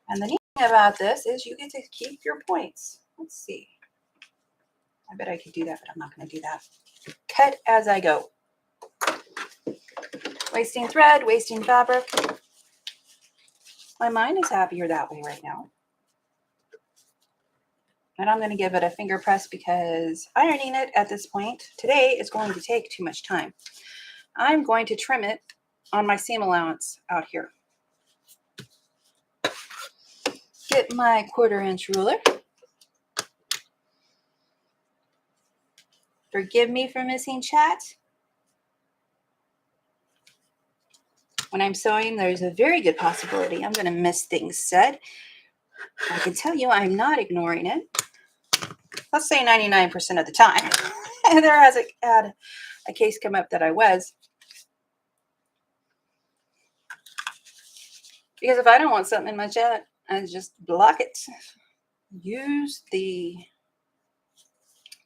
And the neat thing about this is you get to keep your points. Let's see. I bet I could do that, but I'm not going to do that. Cut as I go. Wasting thread, wasting fabric. My mind is happier that way right now. And I'm going to give it a finger press because ironing it at this point today is going to take too much time. I'm going to trim it on my seam allowance out here. Get my 1/4 inch ruler. Forgive me for missing chat. When I'm sewing, there's a very good possibility I'm going to miss things said. I can tell you I'm not ignoring it. Let's say 99% of the time. And there has had a case come up that I was. Because if I don't want something in my chat, I just block it. Use the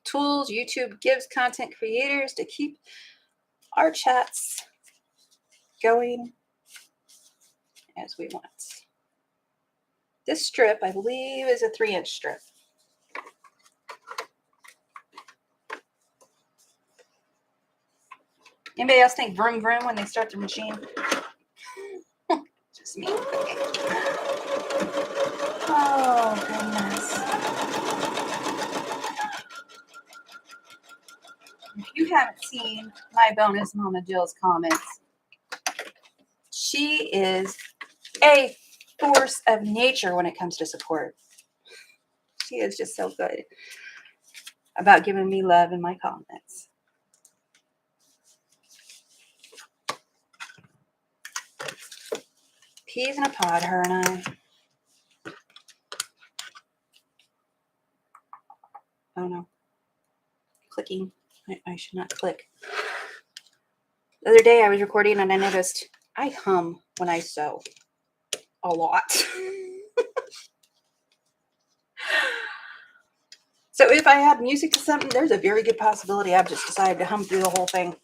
tools YouTube gives content creators to keep our chats going as we want. This strip, I believe, is a 3-inch strip. Anybody else think vroom vroom when they start their machine? Just me. Okay. Oh, goodness. If you haven't seen my bonus Mama Jill's comments, she is a force of nature when it comes to support. She is just so good about giving me love in my comments. Peas in a pod, her and I. Oh no. Clicking. I should not click. The other day I was recording and I noticed I hum when I sew a lot. So if I had music to something, there's a very good possibility I've just decided to hum through the whole thing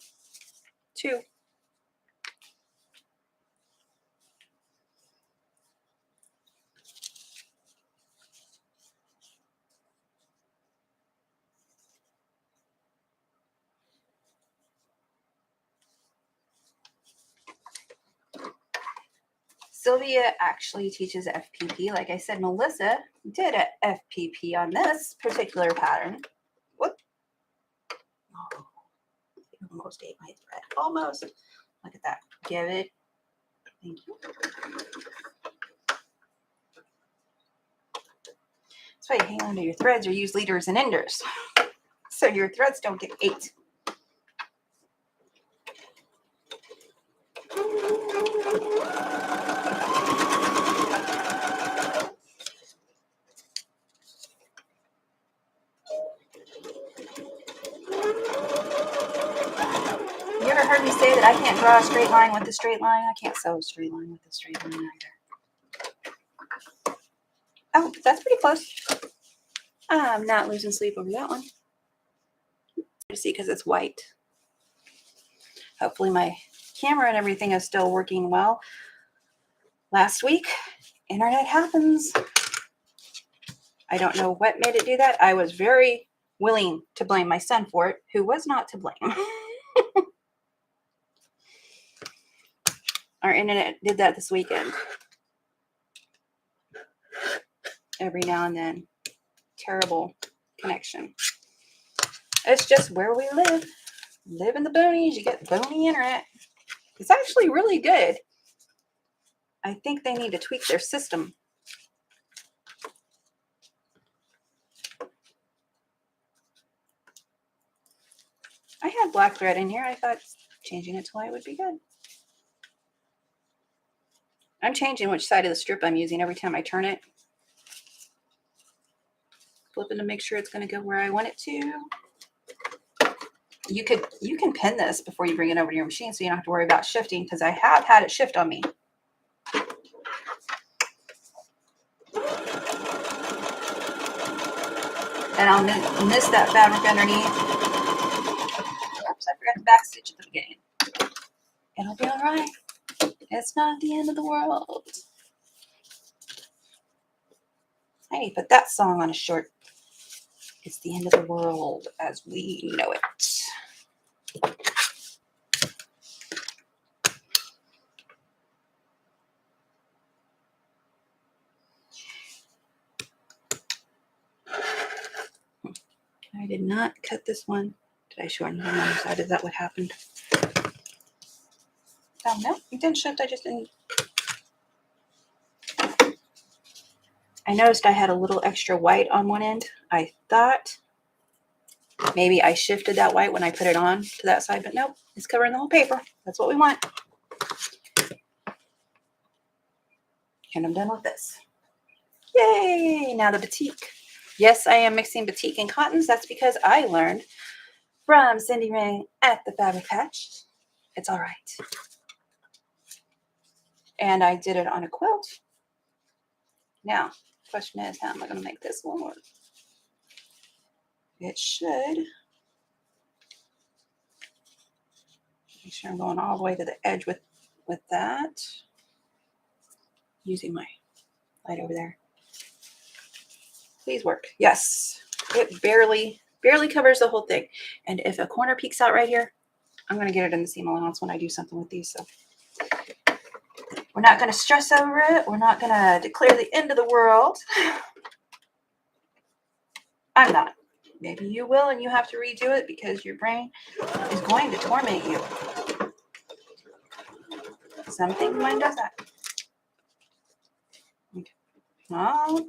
too. Sylvia actually teaches FPP. Like I said, Melissa did a FPP on this particular pattern. What? Oh, I almost ate my thread. Almost. Look at that. Give it. Thank you. That's why you hang on to your threads or use leaders and enders, so your threads don't get ate. You ever heard me say that I can't draw a straight line with a straight line? I can't sew a straight line with a straight line either. Oh, that's pretty close. I'm not losing sleep over that one. You see, because it's white. Hopefully my camera and everything is still working well. Last week, internet happens. I don't know what made it do that. I was very willing to blame my son for it, who was not to blame. Our internet did that this weekend. Every now and then. Terrible connection. It's just where we live. Live in the boonies, you get bony internet. It's actually really good. I think they need to tweak their system. I had black thread in here. I thought changing it to white would be good. I'm changing which side of the strip I'm using every time I turn it. Flipping to make sure it's going to go where I want it to. You can pin this before you bring it over to your machine so you don't have to worry about shifting, because I have had it shift on me. And I'll miss that fabric underneath. Oops, I forgot the back stitch at the beginning. It'll be all right. It's not the end of the world. I need to put that song on a short. It's the end of the world as we know it. I did not cut this one. Did I shorten it on the other side? Is that what happened? Oh, no, it didn't shift. I just didn't. I noticed I had a little extra white on one end. I thought maybe I shifted that white when I put it on to that side, but nope, it's covering the whole paper. That's what we want. And I'm done with this. Yay! Now the batik. Yes, I am mixing batik and cottons. That's because I learned from Cindy Ring at the Fabric Patch. It's all right. And I did it on a quilt. Now, the question is, how am I going to make this one work? It should. Make sure I'm going all the way to the edge with that. Using my light over there. Please work. Yes. It barely covers the whole thing. And if a corner peeks out right here, I'm going to get it in the seam allowance when I do something with these. So we're not going to stress over it. We're not going to declare the end of the world. I'm not. Maybe you will, and you have to redo it because your brain is going to torment you. Something mine does that. Oh,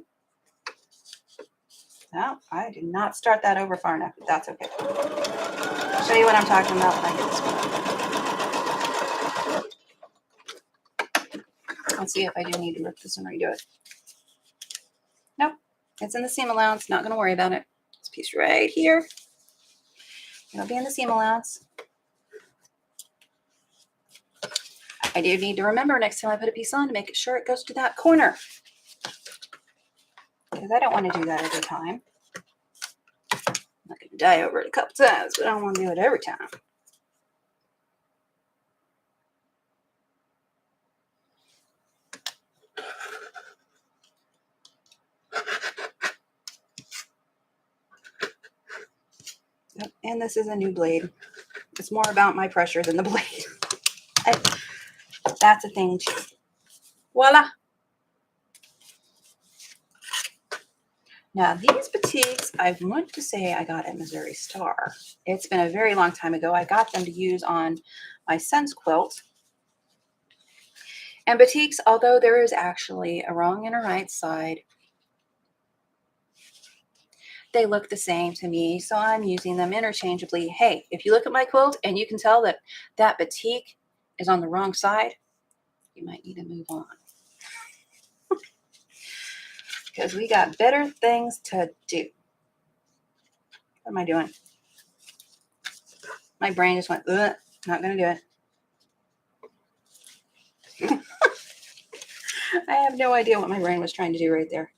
no, I did not start that over far enough, but that's okay. I'll show you what I'm talking about when I get this one. Let's see if I do need to rip this and redo it. Nope, it's in the seam allowance. Not going to worry about it. This piece right here, it'll be in the seam allowance. I do need to remember next time I put a piece on to make sure it goes to that corner, because I don't want to do that every time. I'm not going to dye over it a couple times, but I don't want to do it every time. Yep. And this is a new blade. It's more about my pressure than the blade. That's a thing too. Voila. Now these batiks, I want to say I got at Missouri Star. It's been a very long time ago. I got them to use on my son's quilt. And batiks, although there is actually a wrong and a right side, they look the same to me, so I'm using them interchangeably. Hey, if you look at my quilt and you can tell that that batik is on the wrong side, you might need to move on. Because we got better things to do. What am I doing? My brain just went, ugh, not going to do it. I have no idea what my brain was trying to do right there.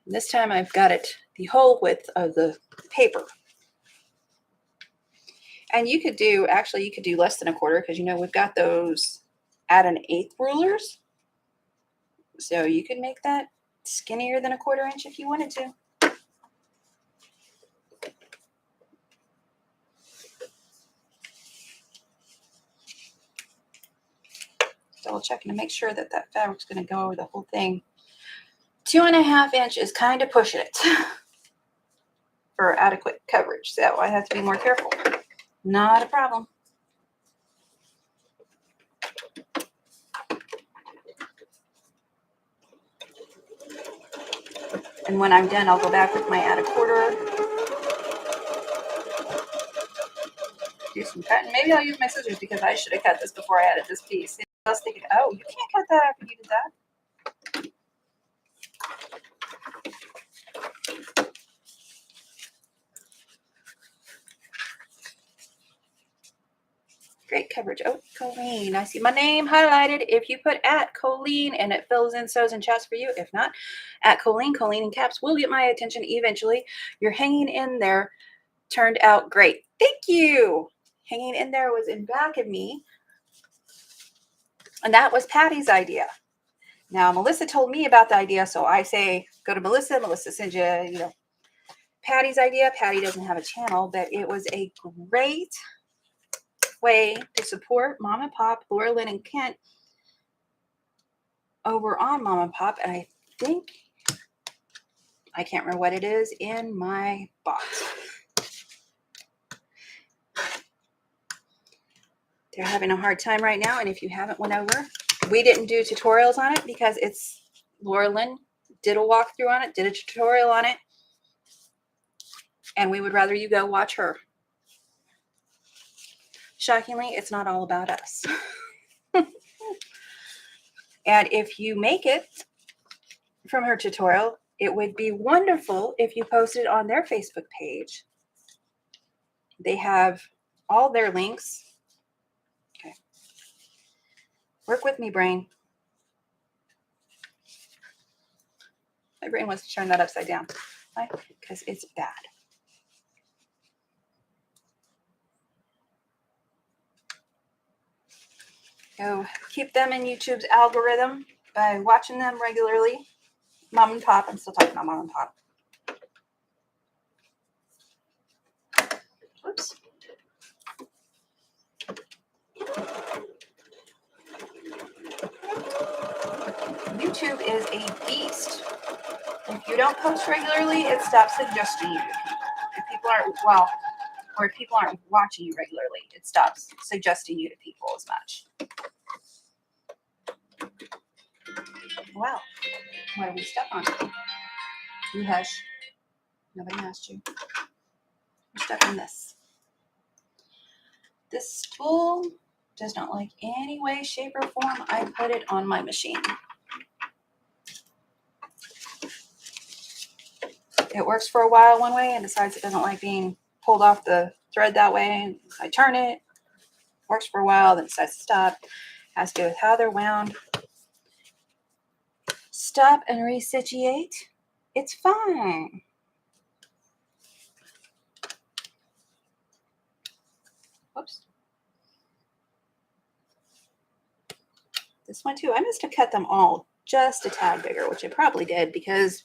This time I've got it the whole width of the paper. And you could do, actually, you could do less than a quarter, because, you know, we've got those at an eighth rulers. So you could make that skinnier than a 1/4 inch if you wanted to. Double checking to make sure that that fabric's going to go over the whole thing. 2.5 inch is kind of pushing it for adequate coverage. So I have to be more careful. Not a problem. And when I'm done, I'll go back with my add a 1/4. Do some cutting. Maybe I'll use my scissors, because I should have cut this before I added this piece. I was thinking, oh, you can't cut that after you did that. Great coverage. Oh, Coleen. I see my name highlighted. If you put at Coleen and it fills in sews and chats for you. If not, at Coleen in caps will get my attention eventually. You're hanging in there. Turned out great. Thank you. Hanging in there was in back of me. And that was Patty's idea. Now, Melissa told me about the idea, so I say go to Melissa. Melissa sends you, Patty's idea. Patty doesn't have a channel, but it was a great way to support Mom and Pop, Laura Lynn and Kent over on Mom and Pop. And I think, I can't remember what it is in my box. They're having a hard time right now. And if you haven't went over, we didn't do tutorials on it because it's Laura Lynn did a walkthrough on it, did a tutorial on it. And we would rather you go watch her. Shockingly, it's not all about us. And if you make it from her tutorial, it would be wonderful if you posted on their Facebook page. They have all their links. Okay. Work with me, brain. My brain wants to turn that upside down. Why? Because it's bad. Go keep them in YouTube's algorithm by watching them regularly. Mom and Pop. I'm still talking about Mom and Pop. Whoops. YouTube is a beast. If you don't post regularly, it stops suggesting you. If people aren't, well, or if people aren't watching you regularly, it stops suggesting you to people as much. Wow. What do we step on? You hush. Nobody asked you. We're stuck on this. This spool does not like any way, shape, or form I put it on my machine. It works for a while one way and decides it doesn't like being pulled off the thread that way. I turn it. Works for a while, then decides to stop. Has to do with how they're wound. Stop and resituate. It's fine. Whoops. This one too. I must have cut them all just a tad bigger, which I probably did because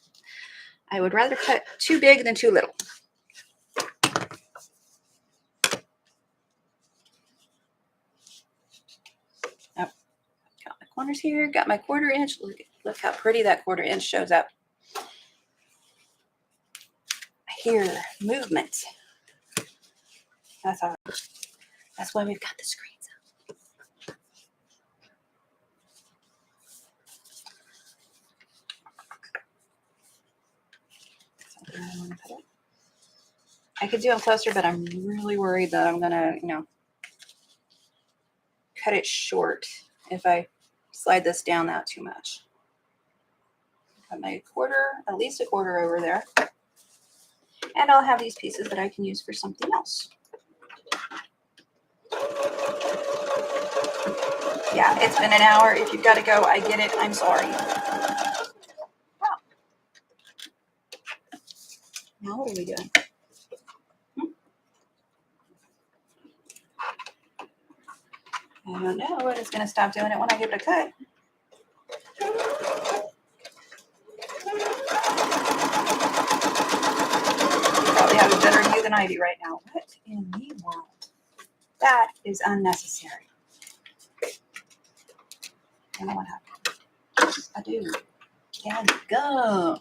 I would rather cut too big than too little. Oh, got my corners here. Got my 1/4 inch. Look how pretty that 1/4 inch shows up. Here, movement. That's all. That's why we've got the screens up. I want to put it. I could do them closer, but I'm really worried that I'm gonna, cut it short if I slide this down that too much. Got my 1/4, at least a 1/4 over there. And I'll have these pieces that I can use for something else. Yeah, it's been an hour. If you've got to go, I get it. I'm sorry. Wow. Now what are we doing? I don't know, but it's going to stop doing it when I give it a cut. You probably have a better view than I do right now. What in the world? That is unnecessary. I don't know what happened. Yes, I do. And go.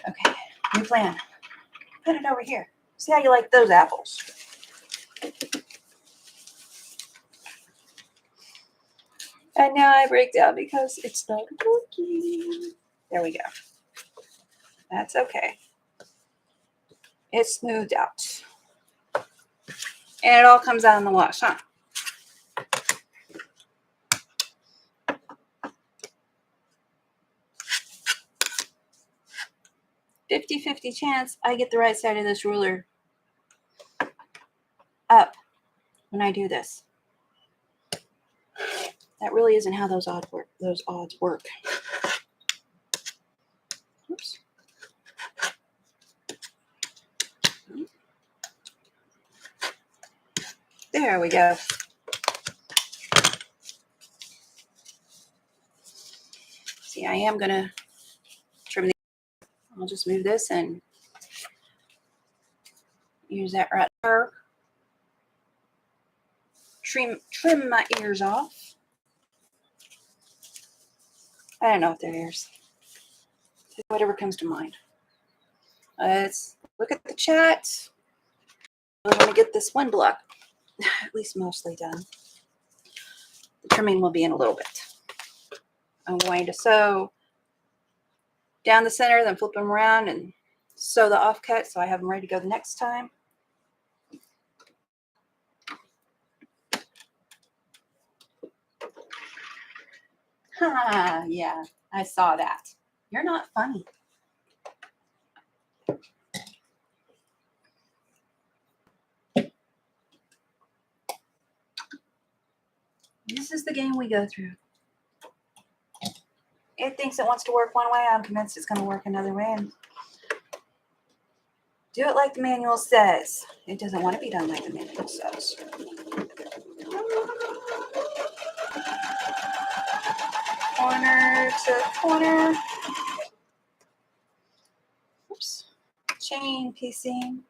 Okay, new plan. Put it over here. See how you like those apples. And now I break down because it's not working. There we go. That's okay. It's smoothed out. And it all comes out in the wash, huh? "50-50 chance I get the right side of this ruler up when I do this." That really isn't how those odds work. Oops. There we go. See, I am going to trim the. I'll just move this and use that right there. Trim my ears off. I don't know if they're ears. Whatever comes to mind. Let's look at the chat. I want to get this one block at least mostly done. The trimming will be in a little bit. I'm going to sew down the center, then flip them around and sew the offcut so I have them ready to go the next time. Yeah, I saw that. You're not funny. This is the game we go through. It thinks it wants to work one way. I'm convinced it's going to work another way. And do it like the manual says. It doesn't want to be done like the manual says. Corner to corner. Oops. Chain piecing.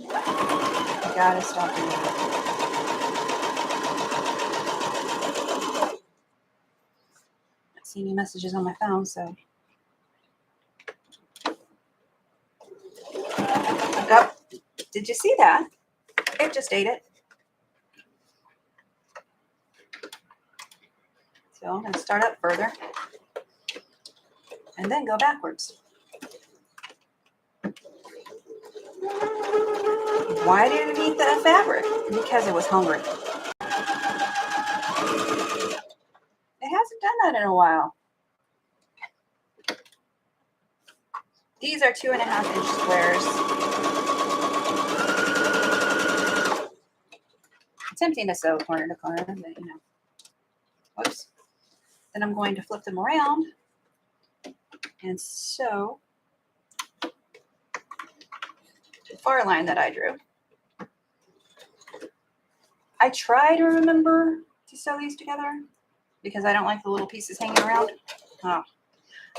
I gotta stop doing that. Not seeing any messages on my phone, so. Oh, did you see that? It just ate it. So I'm going to start up further and then go backwards. Why did it eat the fabric? Because it was hungry. It hasn't done that in a while. These are 2.5-inch squares. It's tempting to sew corner to corner, but you know. Whoops. Then I'm going to flip them around and sew the far line that I drew. I try to remember to sew these together because I don't like the little pieces hanging around. Oh.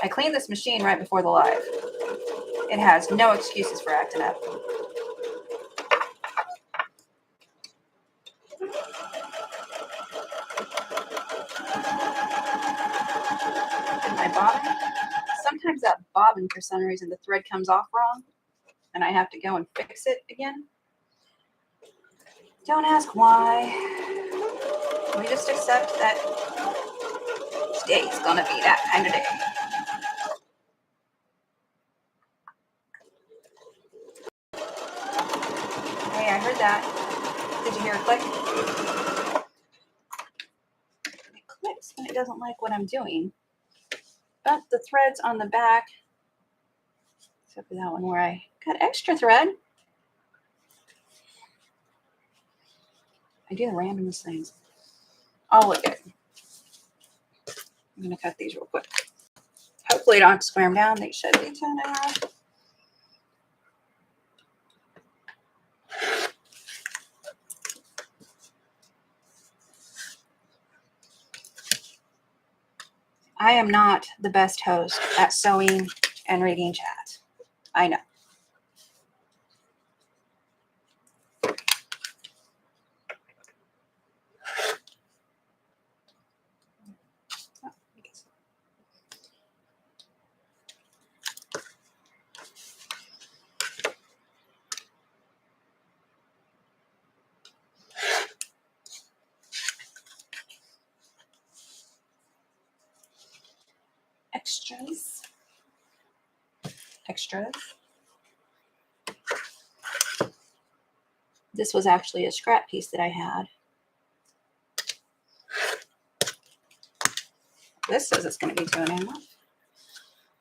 I cleaned this machine right before the live. It has no excuses for acting up. And my bobbin, sometimes that bobbin, for some reason, the thread comes off wrong and I have to go and fix it again. Don't ask why. We just accept that today's gonna be that kind of day. Hey, I heard that. Did you hear a click? It clicks when it doesn't like what I'm doing. But the threads on the back, except for that one where I got extra thread. I do the randomest things. I'll look at it. I'm going to cut these real quick. Hopefully I don't have to square them down. They should be 10.5. I am not the best host at sewing and reading chat. I know. Extras. This was actually a scrap piece that I had. This says it's going to be 2.5.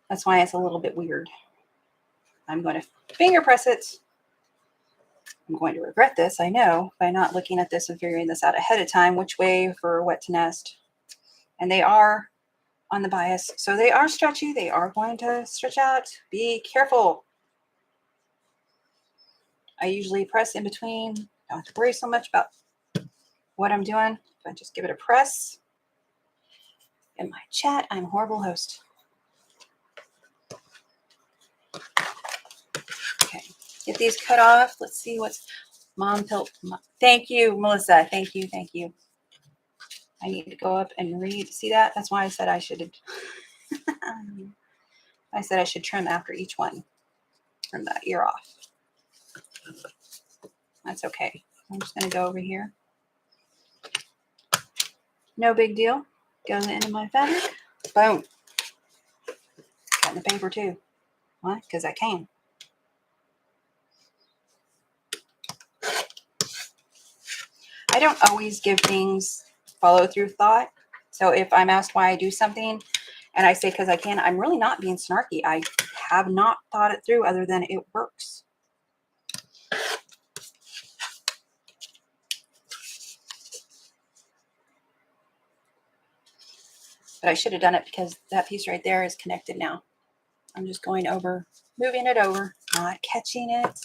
That's why it's a little bit weird. I'm going to finger press it. I'm going to regret this, I know, by not looking at this and figuring this out ahead of time, which way for what to nest. And they are on the bias, so they are stretchy. They are going to stretch out. Be careful. I usually press in between. Don't have to worry so much about what I'm doing. If I just give it a press. In my chat, I'm a horrible host. Okay, get these cut off. Let's see what's mom built. Thank you, Melissa. Thank you. Thank you. I need to go up and read. See that? That's why I said I should. I said I should trim after each one. Trim that ear off. That's okay. I'm just going to go over here. No big deal. Goes into my fabric. Boom. Got the paper too. Why? Because I can. I don't always give things follow through thought. So if I'm asked why I do something and I say because I can, I'm really not being snarky. I have not thought it through other than it works. But I should have done it because that piece right there is connected now. I'm just going over, moving it over, not catching it.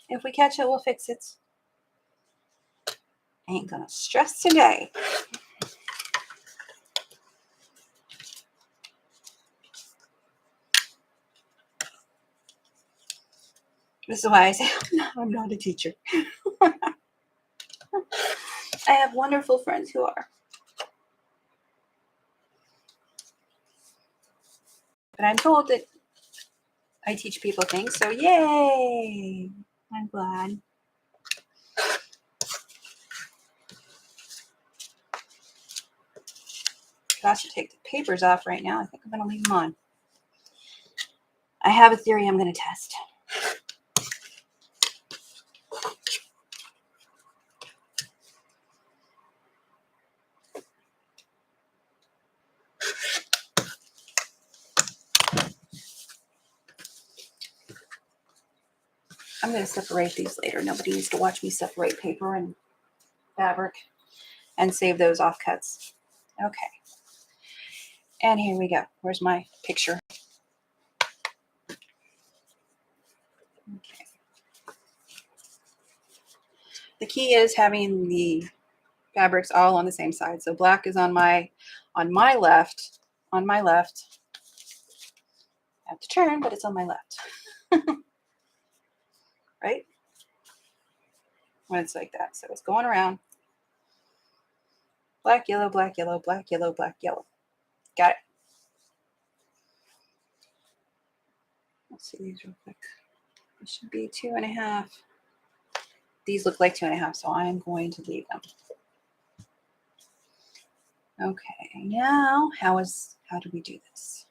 If we catch it, we'll fix it. Ain't gonna stress today. This is why I say I'm not a teacher. I have wonderful friends who are. But I'm told that I teach people things, so yay! I'm glad. forgot to take the papers off right now. I think I'm going to leave them on. I have a theory I'm going to test. I'm going to separate these later. Nobody needs to watch me separate paper and fabric and save those offcuts. Okay. And here we go. Where's my picture? Okay. The key is having the fabrics all on the same side. So black is on my left. On my left. I have to turn, but it's on my left. Right? When it's like that. So it's going around. Black, yellow, black, yellow, black, yellow, black, yellow. Got it. Let's see these real quick. It should be 2.5. These look like 2.5, so I'm going to leave them. Okay, now how do we do this?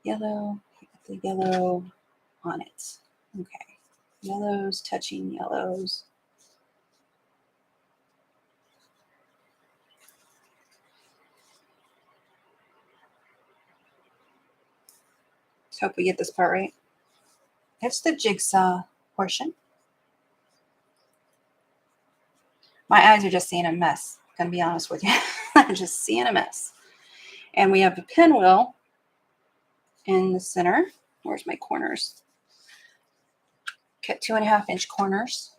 Yellow, the yellow on it. Okay, yellows touching yellows. Let's hope we get this part right. It's the jigsaw portion. My eyes are just seeing a mess. I'm gonna be honest with you. I'm just seeing a mess. And we have a pinwheel in the center. Where's my corners? Cut 2.5-inch corners.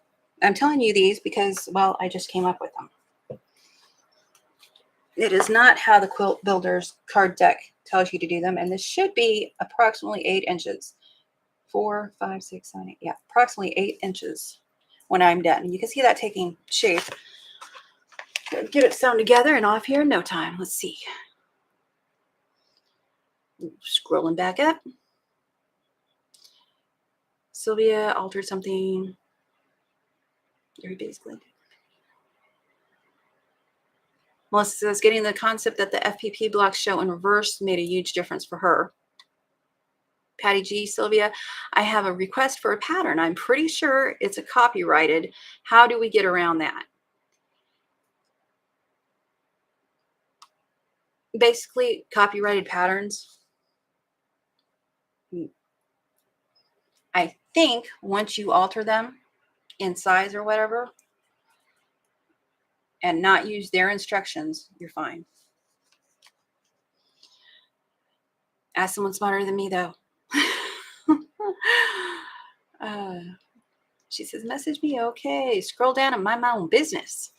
I'm telling you these because, well, I just came up with them. It is not how the Quilt Builder's card deck tells you to do them. And this should be approximately 8 inches. 4, 5, 6, 7, 8. Yeah, approximately 8 inches when I'm done. You can see that taking shape. Get it sewn together and off here in no time. Let's see. Scrolling back up. Sylvia altered something. Very basically. Melissa says getting the concept that the FPP blocks show in reverse made a huge difference for her. Patty G, Sylvia, I have a request for a pattern. I'm pretty sure it's a copyrighted. How do we get around that? Basically, copyrighted patterns. I think once you alter them in size or whatever and not use their instructions, you're fine. Ask someone smarter than me, though. She says, message me. Okay. Scroll down and mind my own business.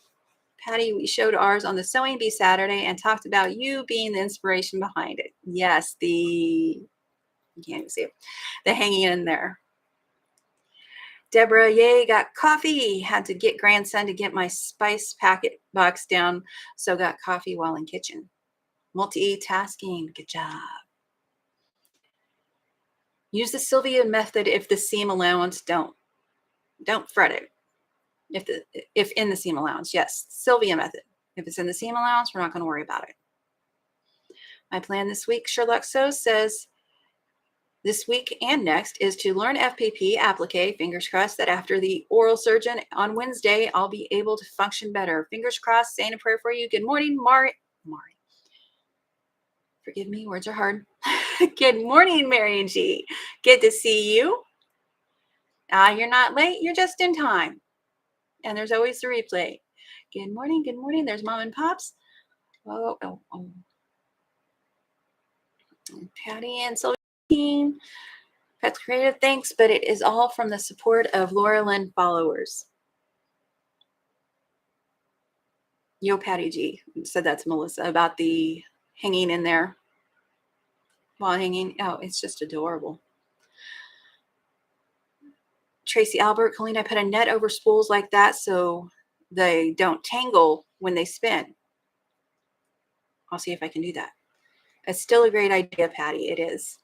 Patty, we showed ours on the Sewing Bee Saturday and talked about you being the inspiration behind it. Yes, you can't even see it. The hanging in there. Deborah, yay, got coffee. Had to get grandson to get my spice packet box down, so got coffee while in kitchen. Multitasking. Good job. Use the Sylvia method if the seam allowance don't fret it. If in the seam allowance, yes, Sylvia method. If it's in the seam allowance, we're not going to worry about it. My plan this week, Sherlock Sews says, this week and next is to learn FPP applique. Fingers crossed that after the oral surgeon on Wednesday, I'll be able to function better. Fingers crossed, saying a prayer for you. Good morning, Mari. Forgive me, words are hard. Good morning, Mary and G. Good to see you. You're not late, you're just in time. And there's always the replay. Good morning, good morning. There's Mom and Pops. Oh. Patty and Sylvia. That's creative, thanks, but it is all from the support of Laura Lynn followers. Yo, Patty G said that to Melissa about the hanging in there while hanging. Oh, it's just adorable. Tracy Albert, Coleen, I put a net over spools like that so they don't tangle when they spin. I'll see if I can do that. It's still a great idea, Patty. It is.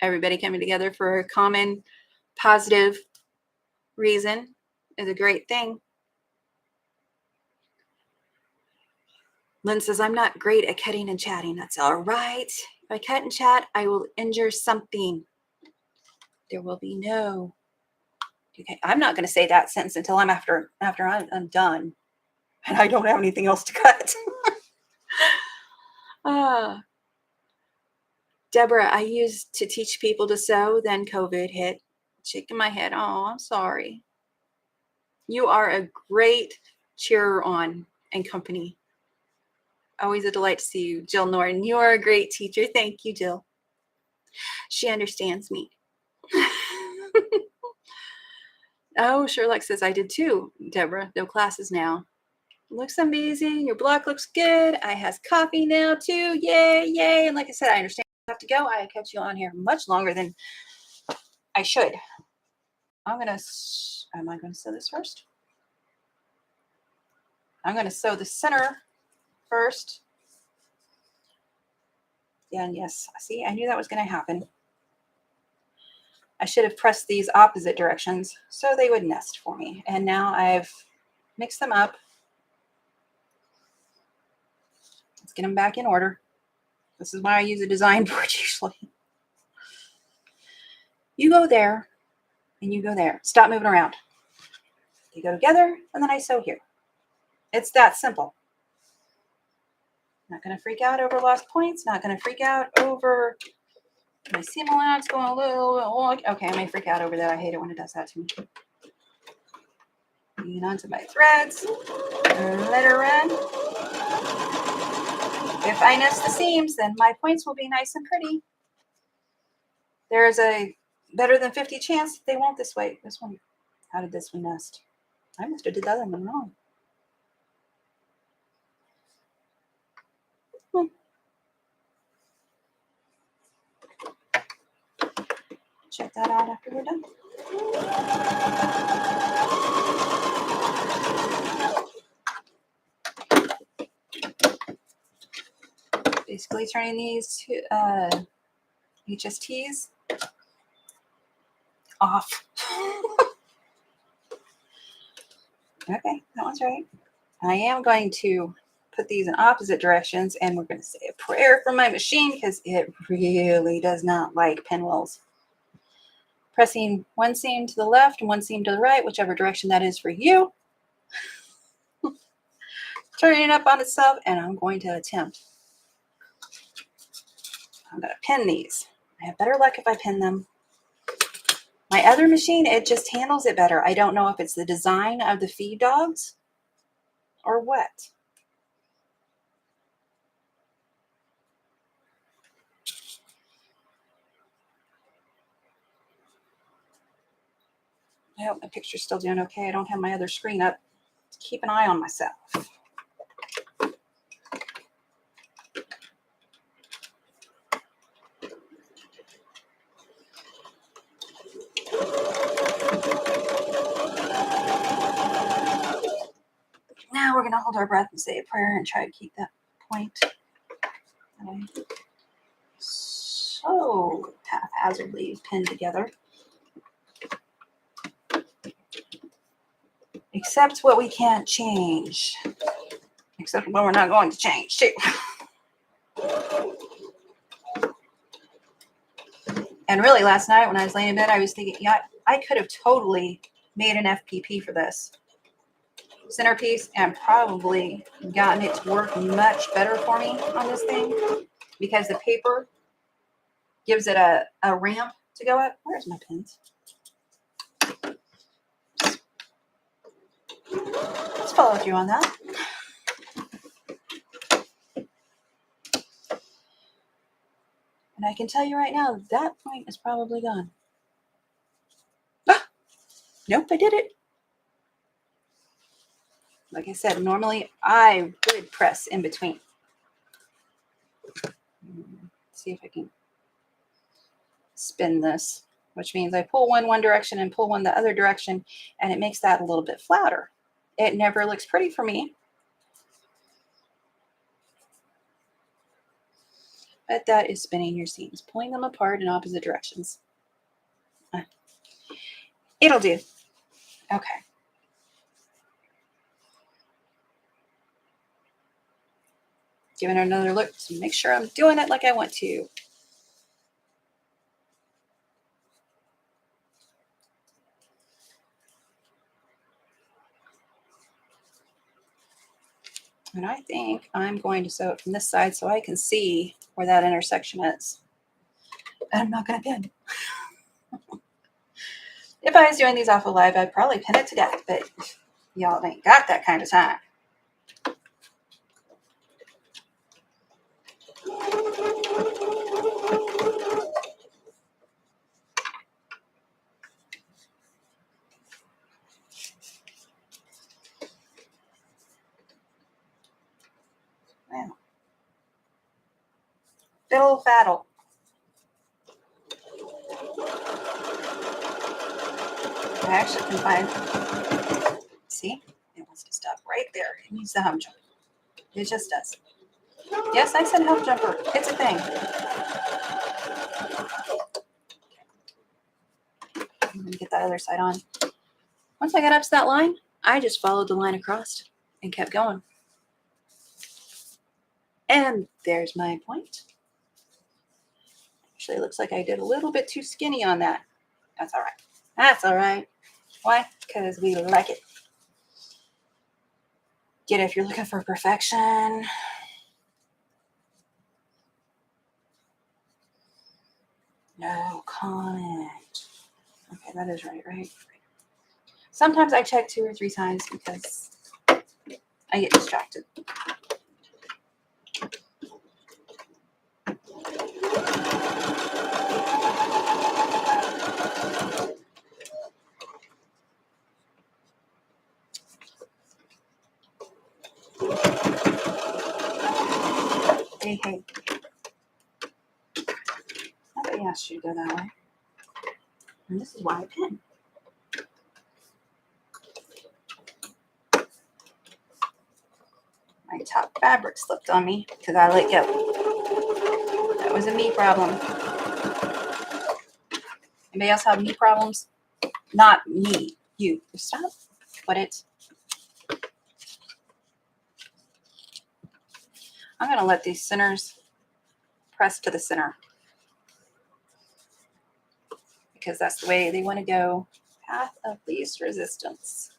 Everybody coming together for a common, positive reason is a great thing. Lynn says, I'm not great at cutting and chatting. That's all right. If I cut and chat, I will injure something. There will be no. Okay, I'm not going to say that sentence until I'm after I'm done and I don't have anything else to cut. Deborah, I used to teach people to sew, then COVID hit. Shaking my head. Oh, I'm sorry. You are a great cheerer on and company. Always a delight to see you. Jill Norton, you are a great teacher. Thank you, Jill. She understands me. Oh, Sherlock says, I did too, Deborah. No classes now. Looks amazing. Your block looks good. I has coffee now too. Yay, yay. And like I said, I understand I have to go. I kept you on here much longer than I should. Am I going to sew this first? I'm going to sew the center first. Yeah, and yes, see, I knew that was going to happen. I should have pressed these opposite directions so they would nest for me. And now I've mixed them up. Let's get them back in order. This is why I use a design board usually. You go there and you go there. Stop moving around. You go together and then I sew here. It's that simple. Not going to freak out over lost points. Not going to freak out over my seam allowance going a little bit long. Okay, I may freak out over that. I hate it when it does that to me. Hanging on to my threads. Let her run. If I nest the seams, then my points will be nice and pretty. There's a better than 50 chance they won't this way. This one, how did this one nest? I must have did the other one wrong. Check that out after we're done. Basically turning these to HSTs off. Okay, that one's right. I am going to put these in opposite directions and we're going to say a prayer for my machine because it really does not like pinwheels. Pressing one seam to the left and one seam to the right, whichever direction that is for you. Turning it up on itself, and I'm going to attempt. I'm going to pin these. I have better luck if I pin them. My other machine, it just handles it better. I don't know if it's the design of the feed dogs or what. I hope my picture's still doing okay. I don't have my other screen up. Keep an eye on myself. Now we're going to hold our breath and say a prayer and try to keep that point so haphazardly pinned together. Except what we can't change. Except what we're not going to change too. And really last night when I was laying in bed, I was thinking, yeah, I could have totally made an FPP for this centerpiece and probably gotten it to work much better for me on this thing because the paper gives it a ramp to go up. Where's my pins? Let's follow through on that. And I can tell you right now, that point is probably gone. Ah, nope, I did it. Like I said, normally I would press in between. See if I can spin this, which means I pull one direction and pull one the other direction, and it makes that a little bit flatter. It never looks pretty for me. But that is spinning your seams, pulling them apart in opposite directions. It'll do. Okay. Giving it another look to make sure I'm doing it like I want to. And I think I'm going to sew it from this side so I can see where that intersection is. And I'm not going to pin. If I was doing these off of live, I'd probably pin it to death, but y'all ain't got that kind of time. Wow. Fiddle faddle. I actually can find, see, it wants to stop right there. It needs the hum jump. It just does. Yes, I said hum jumper. It's a thing. I'm going to get that other side on. Once I got up to that line, I just followed the line across and kept going. And there's my point. Actually, it looks like I did a little bit too skinny on that. That's all right. That's all right. Why? Because we like it. Get it if you're looking for perfection. No comment. Okay, that is right? Sometimes I check 2 or 3 times because I get distracted. Hey. Nobody asked you to go that way. And this is why I pin. My top fabric slipped on me because I let go. That was a me problem. Anybody else have me problems? Not me. You. Stop. Put it. I'm going to let these centers press to the center because that's the way they want to go. Path of least resistance.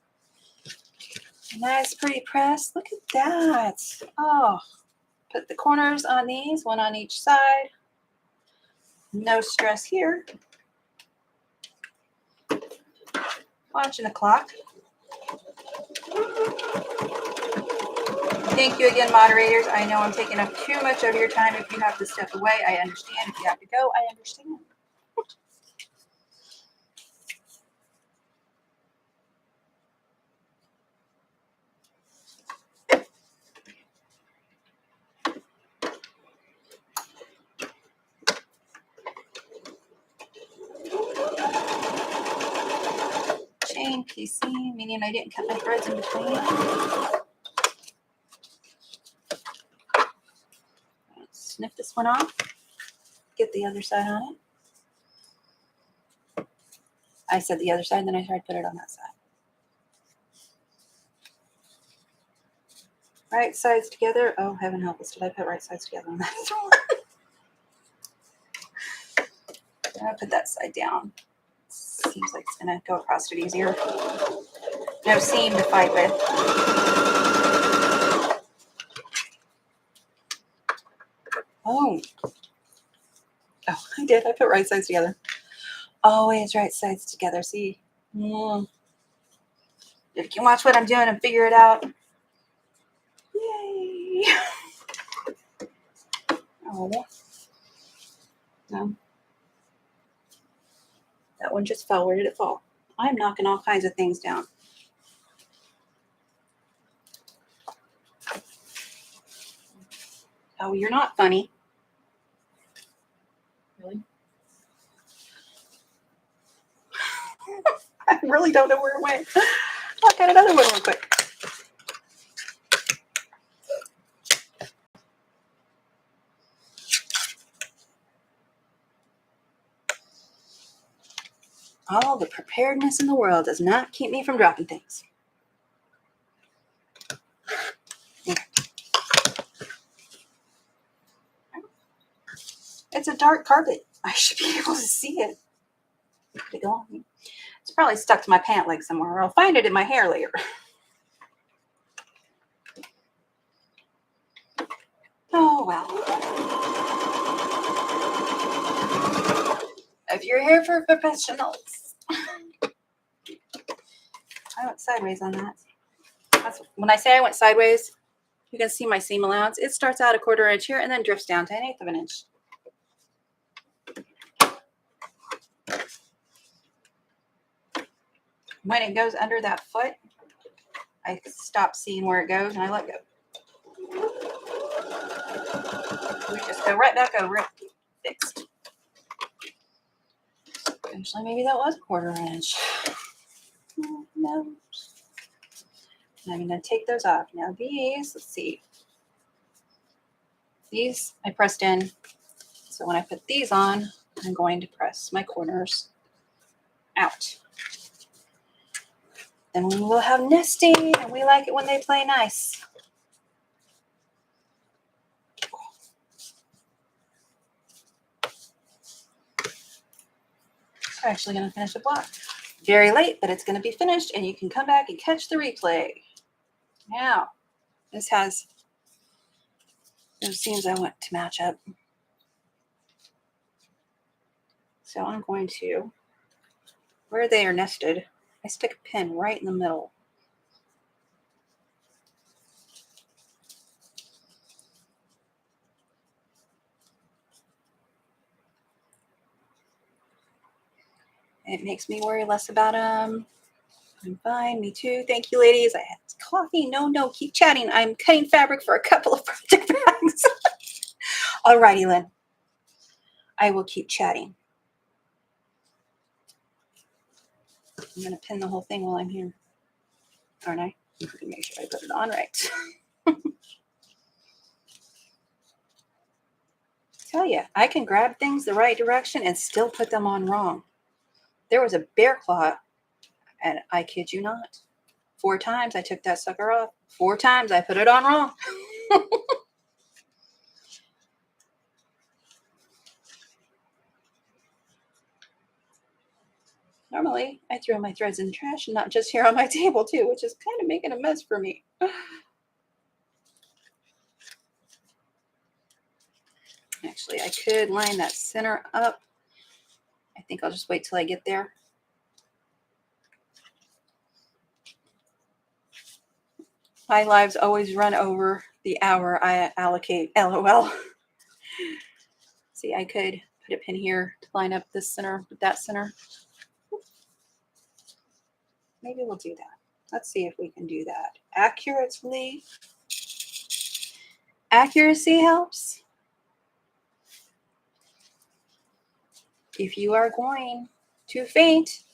Nice, pretty press. Look at that. Oh, put the corners on these, one on each side. No stress here. Watching the clock. Thank you again, moderators. I know I'm taking up too much of your time. If you have to step away, I understand. If you have to go, I understand. Chain PC, meaning I didn't cut my threads in between. Snip this one off. Get the other side on it. I said the other side, then I tried to put it on that side. Right sides together. Oh, heaven help us. Did I put right sides together on that one? I'll put that side down. Seems like it's going to go across it easier. No seam to fight with. Oh, I did. I put right sides together. Always right sides together. See? If you can watch what I'm doing and figure it out. Yay. Oh. No. That one just fell. Where did it fall? I'm knocking all kinds of things down. Oh, you're not funny. Really? I really don't know where it went. I'll get another one real quick. All the preparedness in the world does not keep me from dropping things. Okay. It's a dark carpet. I should be able to see it. It's probably stuck to my pant leg somewhere. I'll find it in my hair later. Oh, well. If you're here for professionals. I went sideways on that. When I say I went sideways, you can see my seam allowance. It starts out a 1/4 inch here and then drifts down to 1/8 of an inch. When it goes under that foot, I stop seeing where it goes and I let go. We just go right back over it. Fixed. Actually, maybe that was a 1/4 inch. No. I'm going to take those off. Now these, let's see. These I pressed in. So when I put these on, I'm going to press my corners out. Then we will have nesting, and we like it when they play nice. I'm actually going to finish the block. Very late, but it's going to be finished, and you can come back and catch the replay. Now, this has those seams I want to match up. So I'm going to, where they are nested, I stick a pin right in the middle. It makes me worry less about them. I'm fine. Me too. Thank you, ladies. I had coffee. No, keep chatting. I'm cutting fabric for a couple of project bags. Alrighty, Lynn. I will keep chatting. I'm going to pin the whole thing while I'm here. Aren't I? I'm going to make sure I put it on right. Tell you, I can grab things the right direction and still put them on wrong. There was a bear claw, and I kid you not, 4 times I took that sucker off. 4 times I put it on wrong. Normally, I throw my threads in the trash and not just here on my table too, which is kind of making a mess for me. Actually, I could line that center up. I think I'll just wait till I get there. My lives always run over the hour I allocate. LOL. See, I could put a pin here to line up this center with that center. Maybe we'll do that. Let's see if we can do that accurately. Accuracy helps. If you are going to faint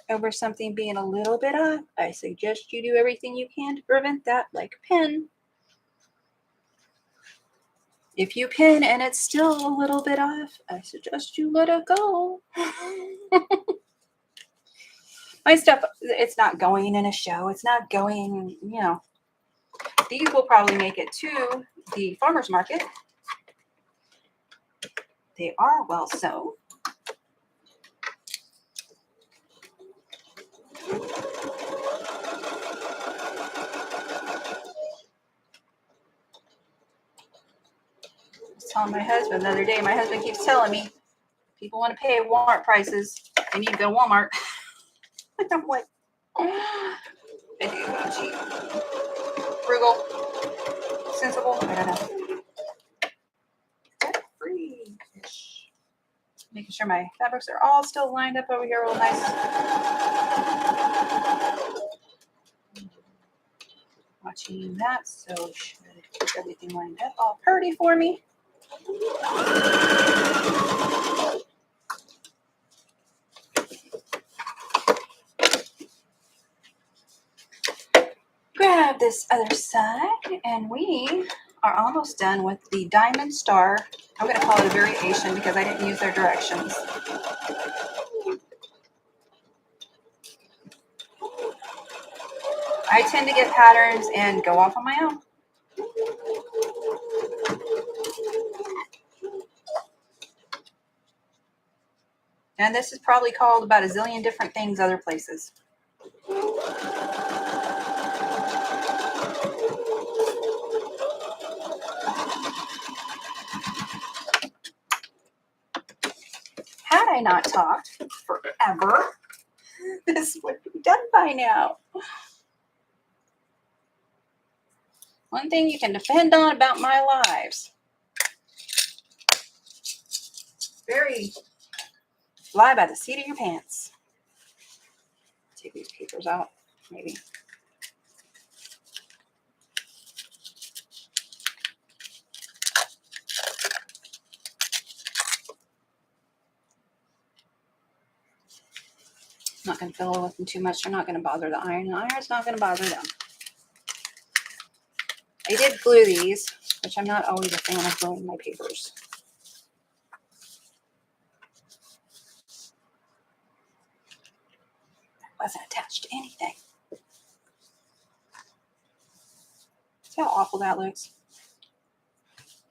over something being a little bit off, I suggest you do everything you can to prevent that, like a pin. If you pin and it's still a little bit off, I suggest you let it go. My stuff, it's not going in a show. It's not going, you know. These will probably make it to the farmer's market. They are well sewn. I was telling my husband the other day, my husband keeps telling me, people want to pay Walmart prices. They need to go to Walmart. I'm like, cheap, frugal, sensible. I don't know. Debt-free-ish. Making sure my fabrics are all still lined up over here real nice. Watching that, so should keep everything lined up all pretty for me. Grab this other side, and we are almost done with the diamond star. I'm going to call it a variation because I didn't use their directions. I tend to get patterns and go off on my own. And this is probably called about a zillion different things other places. Had I not talked forever, this would be done by now. One thing you can depend on about my lives. Very fly by the seat of your pants. Take these papers out, maybe. I'm not going to fiddle with them too much. They're not going to bother the iron. The iron's not going to bother them. I did glue these, which I'm not always a fan of gluing my papers. Wasn't attached to anything. See how awful that looks?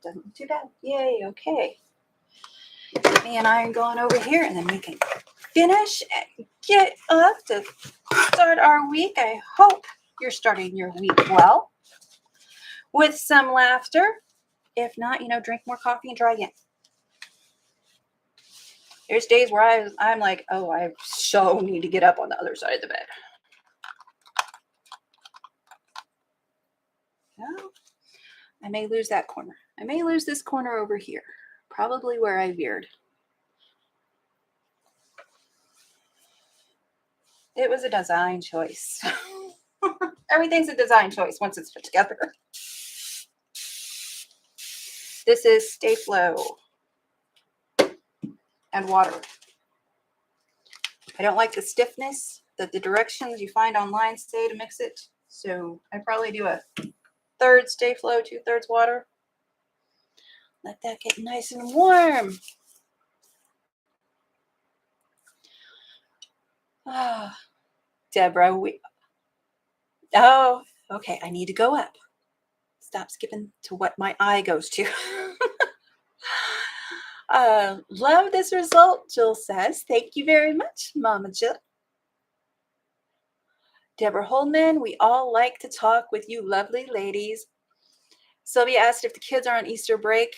Doesn't look too bad. Yay, okay. Me and iron going over here, and then we can finish and get up to start our week. I hope you're starting your week well with some laughter. If not, drink more coffee and try again. There's days where I'm like, oh, I so need to get up on the other side of the bed. No, I may lose that corner. I may lose this corner over here. Probably where I veered. It was a design choice. Everything's a design choice once it's put together. This is Stay Flow and water. I don't like the stiffness that the directions you find online say to mix it. So I probably do a third Stay Flow, 2/3 water. Let that get nice and warm. Ah, Deborah, oh, okay, I need to go up. Stop skipping to what my eye goes to. Love this result, Jill says. Thank you very much, Mama Jill. Deborah Holdman, we all like to talk with you lovely ladies. Sylvia asked if the kids are on Easter break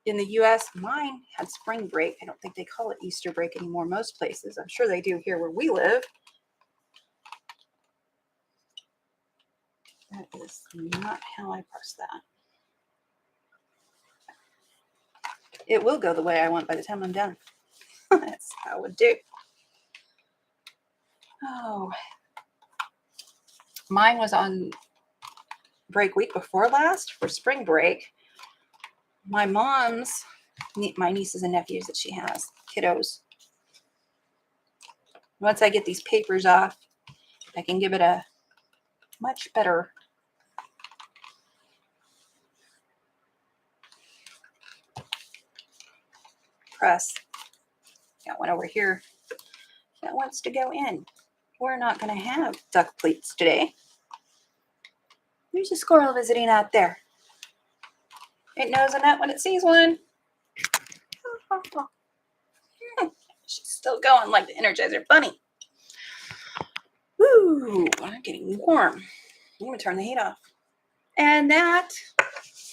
in the U.S. Mine had spring break. I don't think they call it Easter break anymore most places. I'm sure they do here where we live. That is not how I press that. It will go the way I want by the time I'm done. That's how it would do. Oh, mine was on break week before last for spring break. My mom's, my nieces and nephews that she has, kiddos. Once I get these papers off, I can give it a much better press. Got one over here that wants to go in. We're not going to have duck pleats today. There's a squirrel visiting out there. It knows a nut when it sees one. She's still going like the Energizer Bunny. Woo, I'm getting warm. I'm going to turn the heat off. And that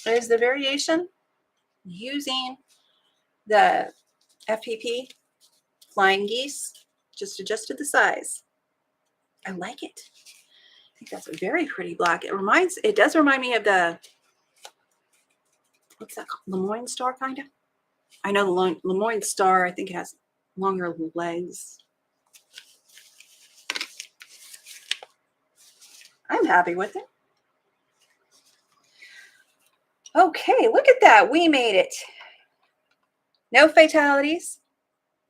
is the variation using the FPP Flying Geese. Just adjusted the size. I like it. I think that's a very pretty black. It does remind me of the, what's that called? Lemoyne Star, kind of. I know the Lemoyne Star, I think it has longer legs. I'm happy with it. Okay, look at that. We made it. No fatalities.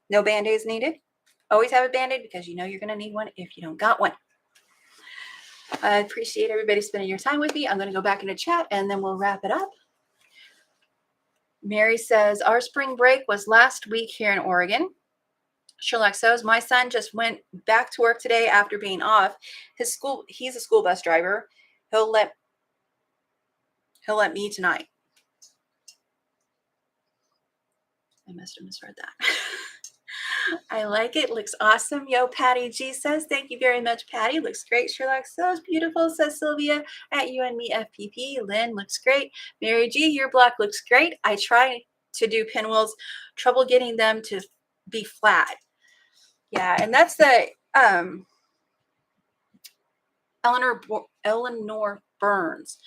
No Band-Aids needed. Always have a Band-Aid because you know you're going to need one if you don't got one. I appreciate everybody spending your time with me. I'm going to go back into chat and then we'll wrap it up. Mary says, our spring break was last week here in Oregon. Sherlock says, my son just went back to work today after being off. He's a school bus driver. He'll let me tonight. I must have misread that. I like it. Looks awesome. Yo, Patty G says, thank you very much, Patty. Looks great. Sherlock says, beautiful, says Sylvia at You and Me FPP. Lynn, looks great. Mary G, your block looks great. I try to do pinwheels. Trouble getting them to be flat. Yeah, and that's the Eleanor Burns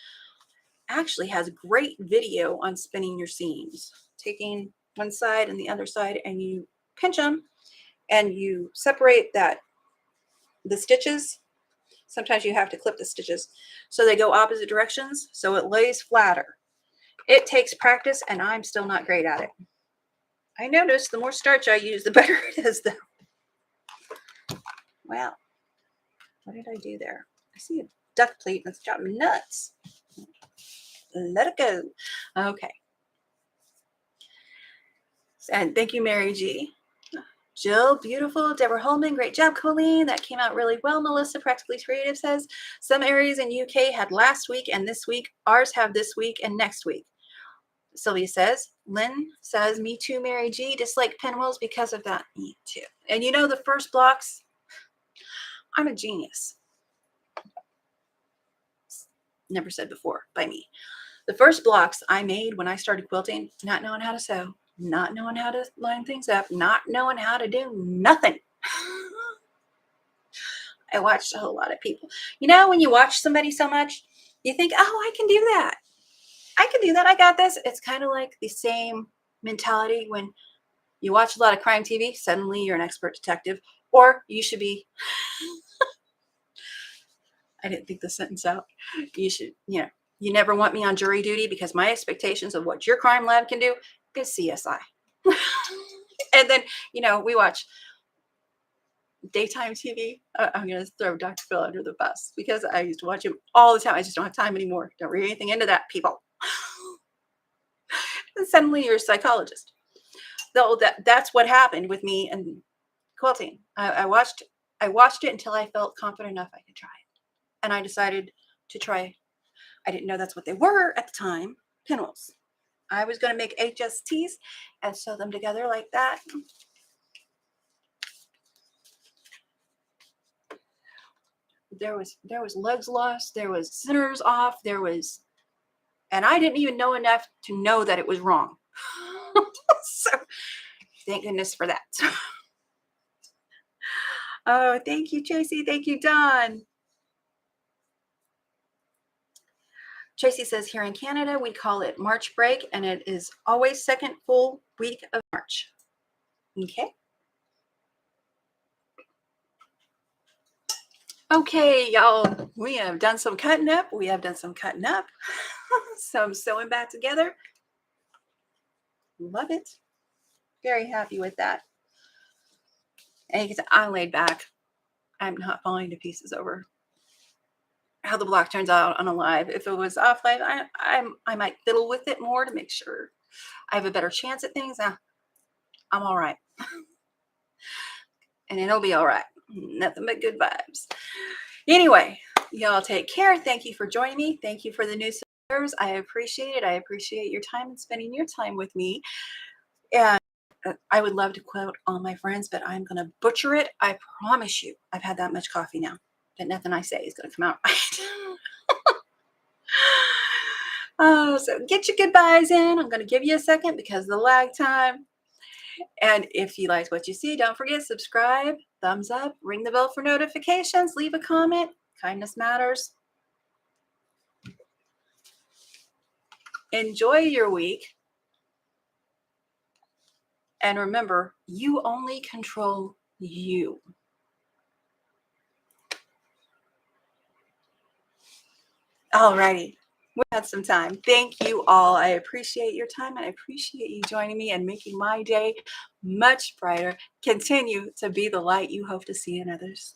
actually has a great video on spinning your seams, taking one side and the other side, and you pinch them and you separate the stitches. Sometimes you have to clip the stitches so they go opposite directions so it lays flatter. It takes practice, and I'm still not great at it. I noticed the more starch I use, the better it is, though. Well, what did I do there? I see a duck plate that's got me nuts. Let it go. Okay. And thank you, Mary G. Jill, beautiful. Deborah Holman, great job, Coleen. That came out really well. Melissa, Practically Creative says, some areas in UK had last week and this week. Ours have this week and next week. Sylvia says, Lynn says, me too, Mary G. Dislike pinwheels because of that. Me too. And you know, the first blocks, I'm a genius. Never said before by me. The first blocks I made when I started quilting, not knowing how to sew, not knowing how to line things up, not knowing how to do nothing. I watched a whole lot of people. You know, when you watch somebody so much, you think, oh, I can do that. I can do that. I got this. It's kind of like the same mentality when you watch a lot of crime TV, suddenly you're an expert detective, or you should be, I didn't think the sentence out. You should, you know, you never want me on jury duty because my expectations of what your crime lab can do is CSI. And then, you know, we watch daytime TV. I'm going to throw Dr. Phil under the bus because I used to watch him all the time. I just don't have time anymore. Don't read anything into that, people. And suddenly you're a psychologist. Though that's what happened with me and quilting. I watched it until I felt confident enough I could try it. And I decided to try. I didn't know that's what they were at the time, pinwheels. I was going to make HSTs and sew them together like that. There was legs lost, there was centers off, and I didn't even know enough to know that it was wrong. So thank goodness for that. Oh, thank you, Tracy. Thank you, Don. Tracy says, here in Canada, we call it March break, and it is always second full week of March. Okay. Okay, y'all, we have done some cutting up. Some sewing back together. Love it. Very happy with that. And you can see I'm laid back. I'm not falling to pieces over how the block turns out on a live. If it was off live, I might fiddle with it more to make sure I have a better chance at things. I'm all right. And it'll be all right. Nothing but good vibes. Anyway, y'all take care. Thank you for joining me. Thank you for the new subscribers. I appreciate it. I appreciate your time and spending your time with me. And I would love to quote all my friends, but I'm going to butcher it. I promise you. I've had that much coffee now that nothing I say is going to come out right. Oh, so get your goodbyes in. I'm going to give you a second because of the lag time. And if you liked what you see, don't forget, subscribe, thumbs up, ring the bell for notifications, leave a comment. Kindness matters. Enjoy your week. And remember, you only control you. Alrighty. We had some time. Thank you all. I appreciate your time. I appreciate you joining me and making my day much brighter. Continue to be the light you hope to see in others.